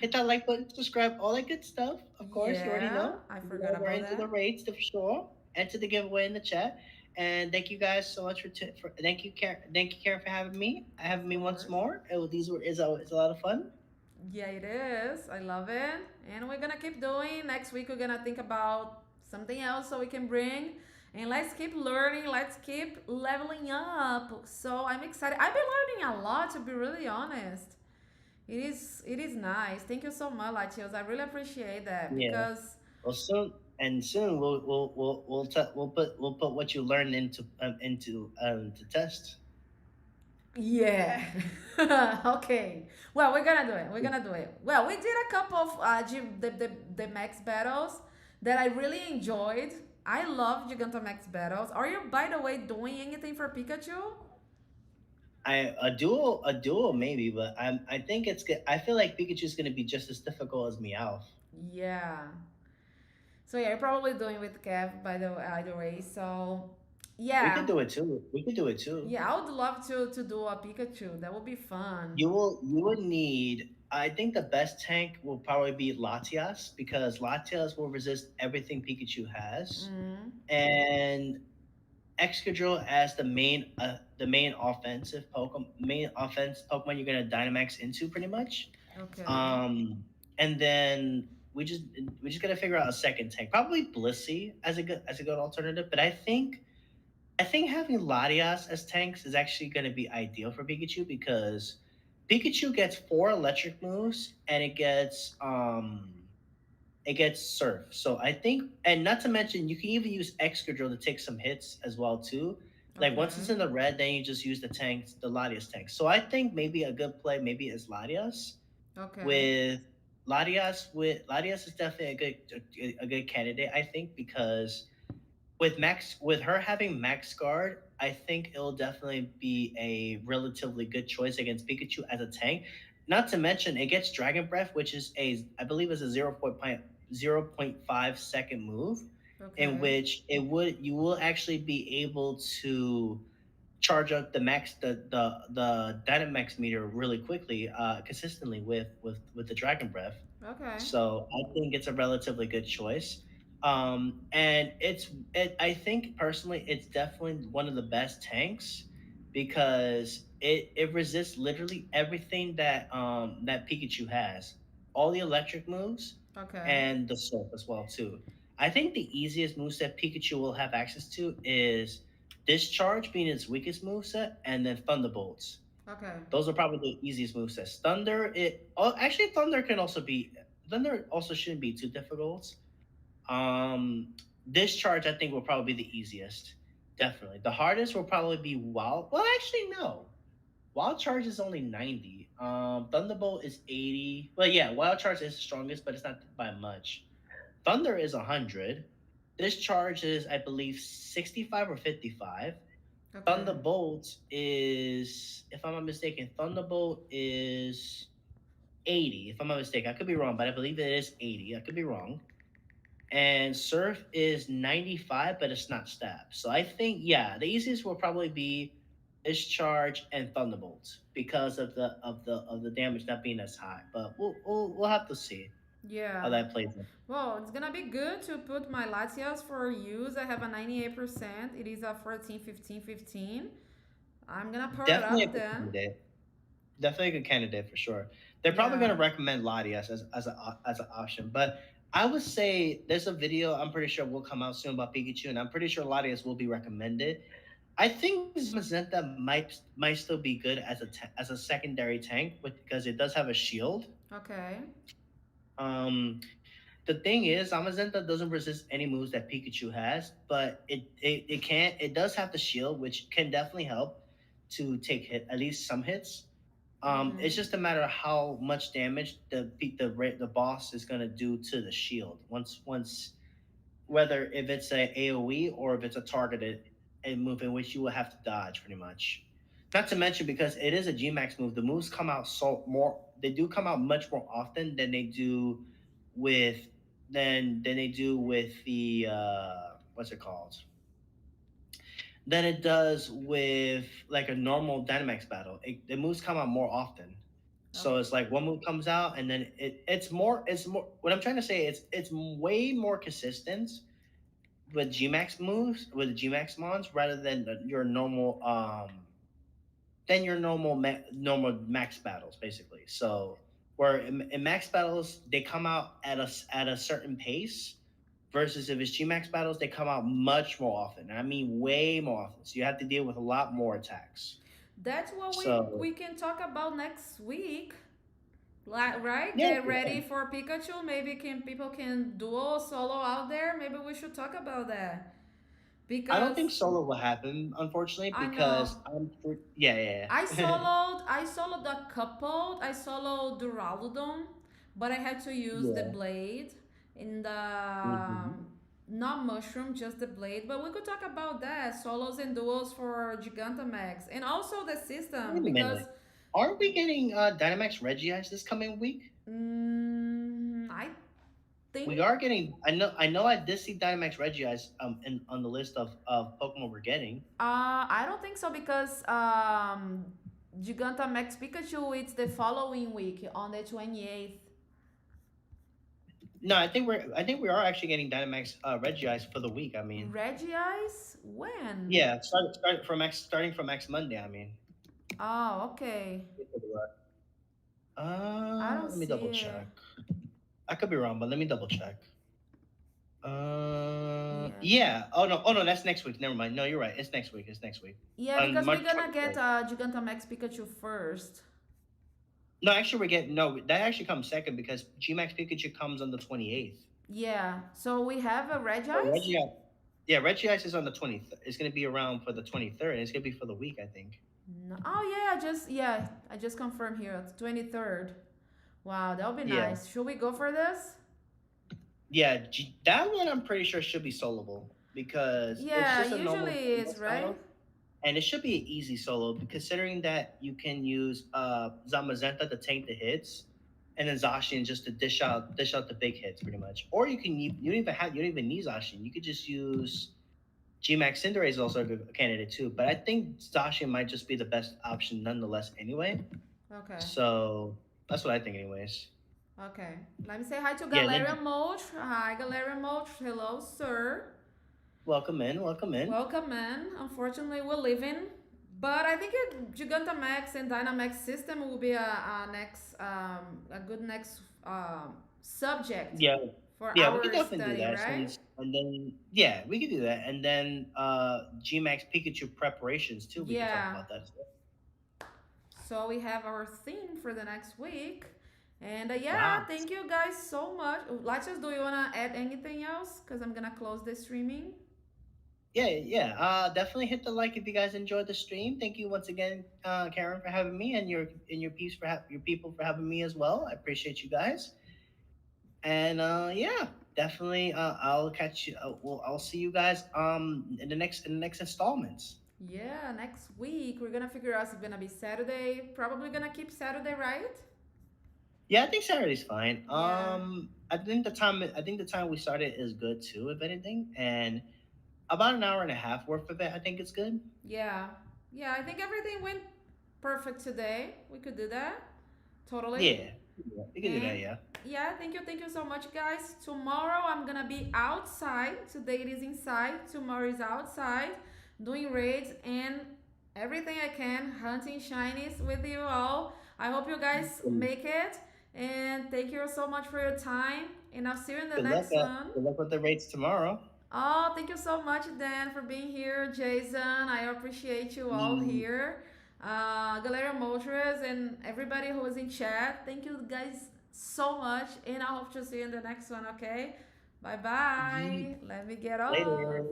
Hit that like button, subscribe, all that good stuff. Of course, you already Yeah, know. I You forgot guys are about into the that. raids for sure. Enter the giveaway in the chat. And thank you guys so much for thank you Karen for having Of me once course. more. These were is a lot of fun. Yeah, it is. I love it. And we're gonna keep doing. Next week, we're gonna think about something else so we can bring. And let's keep learning. Let's keep leveling up. So I'm excited. I've been learning a lot, to be really honest. It is nice. Thank you so much, Latios. I really appreciate that Yeah. because Well, soon we'll put what you learned into to test. yeah. Okay. Well, we're gonna do it. We're gonna do it. Well, we did a couple of the max battles that I really enjoyed. I love Gigantamax battles. Are you, by the way, doing anything for Pikachu? A duel maybe, but I think it's good. I feel like Pikachu's gonna be just as difficult as Meowth. Yeah. So yeah, you're probably doing with Kev, by the way, either way. So We could yeah, do it too. We could do it too. yeah, I would love to do a Pikachu. That would be fun. You would need. I think the best tank will probably be Latias because Latias will resist everything Pikachu has, Mm, and Excadrill as the main offense Pokemon you're gonna Dynamax into pretty much. okay. Um, and then we just gotta figure out a second tank, probably Blissey as a good alternative. But I think having Latias as tanks is actually gonna be ideal for Pikachu because Pikachu gets four electric moves and it gets Surf. So I think, and not to mention, you can even use Excadrill to take some hits as well too. Like once it's Okay. in the red, then you just use the Latias tank. So I think maybe a good play maybe is Latias Okay. with Latias is definitely a good candidate. I think because with her having Max Guard, I think it'll definitely be a relatively good choice against Pikachu as a tank. Not to mention, it gets Dragon Breath, which is I believe is a 0.5 second move, in Okay. which it would you will actually be able to charge up the Dynamax meter really quickly, consistently with the Dragon Breath. Okay. So I think it's a relatively good choice. And I think personally it's definitely one of the best tanks because it resists literally everything that Pikachu has. All the electric moves Okay. and the surf as well too. I think the easiest moveset Pikachu will have access to is Discharge being its weakest moveset, and then Thunderbolts. Okay. Those are probably the easiest movesets. Actually Thunder also shouldn't be too difficult. Discharge I think will probably be the easiest. Definitely. The hardest will probably be Wild. Well, actually no. Wild Charge is only 90. Thunderbolt is 80. Well, yeah, Wild Charge is the strongest, but it's not by much. Thunder is 100. Discharge is, I believe, 65 or 55. Okay. Thunderbolt is, if I'm not mistaken, Thunderbolt is 80. If I'm not mistaken, I could be wrong, but I believe it is 80. I could be wrong. And Surf is 95, but it's not Stab. So I think, yeah, the easiest will probably be Discharge and Thunderbolt because of the damage not being as high. But we'll have to see. Yeah. how that plays in. Well, it's gonna be good to put my Latias for use. I have a 98%. It is a 14, 15, 15. I'm gonna power it Definitely a up good then. candidate. Definitely a good candidate for sure. They're probably Yeah. going to recommend Latias as an option, but I would say there's a video I'm pretty sure will come out soon about Pikachu, and I'm pretty sure Latias will be recommended. I think Zamazenta might still be good as a secondary tank, because it does have a shield. Okay. The thing is, Zamazenta doesn't resist any moves that Pikachu has, but it does have the shield, which can definitely help to take at least some hits. It's Mm-hmm. just a matter of how much damage the boss is gonna do to the shield once, whether if it's a AOE or if it's a targeted a move in which you will have to dodge pretty much. Not to mention, because it is a Gmax move, the moves come out so more. They do come out much more often than they do with the what's it called, than it does with like a normal Dynamax battle. The moves come out more often. So it's like one move comes out, and then it's more what I'm trying to say, it's way more consistent with Gmax moves, with the Gmax mons, rather than your normal max battles, basically. So where in max battles they come out at a certain pace, versus if it's Gmax battles they come out much more often. I mean way more often. So you have to deal with a lot more attacks. That's what So we can talk about next week. Like, right? yeah, Get ready for Pikachu. Maybe can people can duo solo out there. Maybe we should talk about that I don't because think solo will happen, unfortunately, I know because yeah, yeah. I soloed a couple. I soloed Duraludon, but I had to use the Yeah. blade in the Hmm. not mushroom, just the blade. But we could talk about that solos and duos for Gigantamax and also the system Wait a because minute. Aren't we getting Dynamax Regice this coming week? I We think are getting. I know. I did see Dynamax Regice on the list of Pokemon we're getting. I don't think so because Gigantamax Pikachu it's the following week on the 28th. No, I think we are actually getting Dynamax Regice for the week. I mean, Regice? When? yeah, starting from next Monday. I mean, Oh, okay. I don't let me see double it. check. I could be wrong, but let me double check. Yeah. Yeah. Oh no, that's next week. Never mind. No, you're right. It's next week. It's next week Yeah, on because we're March gonna get 23rd. Gigantamax Pikachu first. No, actually, we're getting no. That actually comes second because Gmax Pikachu comes on the 28th. Yeah. So we have a So Regice? Regice, yeah, Regice is on the 20th. It's going to be around for the 23rd. And it's going to be for the week, I think. No. Oh yeah, I just confirmed here. It's 23rd. Wow, that'll be Yeah, nice. Should we go for this? yeah. That one I'm pretty sure should be soloable because it's Yeah, just a usually normal it's Gmax right. battle, and it should be an easy solo, considering that you can use Zamazenta to tank the hits, and then Zacian just to dish out the big hits, pretty much. Or you don't even need Zacian. You could just use Gmax Cinderace is also a good candidate too, but I think Zacian might just be the best option nonetheless anyway. Okay. So that's what I think, anyways. Okay. Let me say hi to Yeah, Galarian Mulch. Hi, Galarian Mulch. Hello, sir. welcome in, welcome in. Welcome, man. Unfortunately, we're leaving. But I think Gigantamax and Dynamax system will be a good next subject Yeah, for yeah, we could our definitely do study, that. right? And then yeah, we could do that, and then Gmax Pikachu preparations too. We could talk Yeah. about that as well. So we have our theme for the next week. And yeah, Wow. thank you guys so much. Latches, do you want to add anything else? Because I'm going to close the streaming. Yeah, yeah. Definitely hit the like if you guys enjoyed the stream. Thank you once again, Karen, for having me, and your peeps your people for having me as well. I appreciate you guys. And yeah, definitely. I'll catch you. I'll see you guys in the next installments. Yeah, next week we're gonna figure out if it's gonna be Saturday. Probably gonna keep Saturday, right? Yeah, I think Saturday's fine. Yeah, I think the time we started is good too, if anything, and about an hour and a half worth of it. I think it's good. yeah, yeah. I think everything went perfect today. We could do that totally. Yeah, yeah, we can do that. And Yeah. Yeah, thank you so much, guys. Tomorrow I'm gonna be outside. Today it is inside. Tomorrow is outside, doing raids and everything I can, hunting shinies with you all. I hope you guys make it. And thank you so much for your time. And I'll see you in the next one. Good luck with the rates tomorrow. Oh, thank you so much, Dan, for being here. Jason, I appreciate you all Mm, here. Galera Moltres and everybody who was in chat. Thank you guys so much. And I hope to see you in the next one, okay? Bye ye- bye. Let me get off. Later.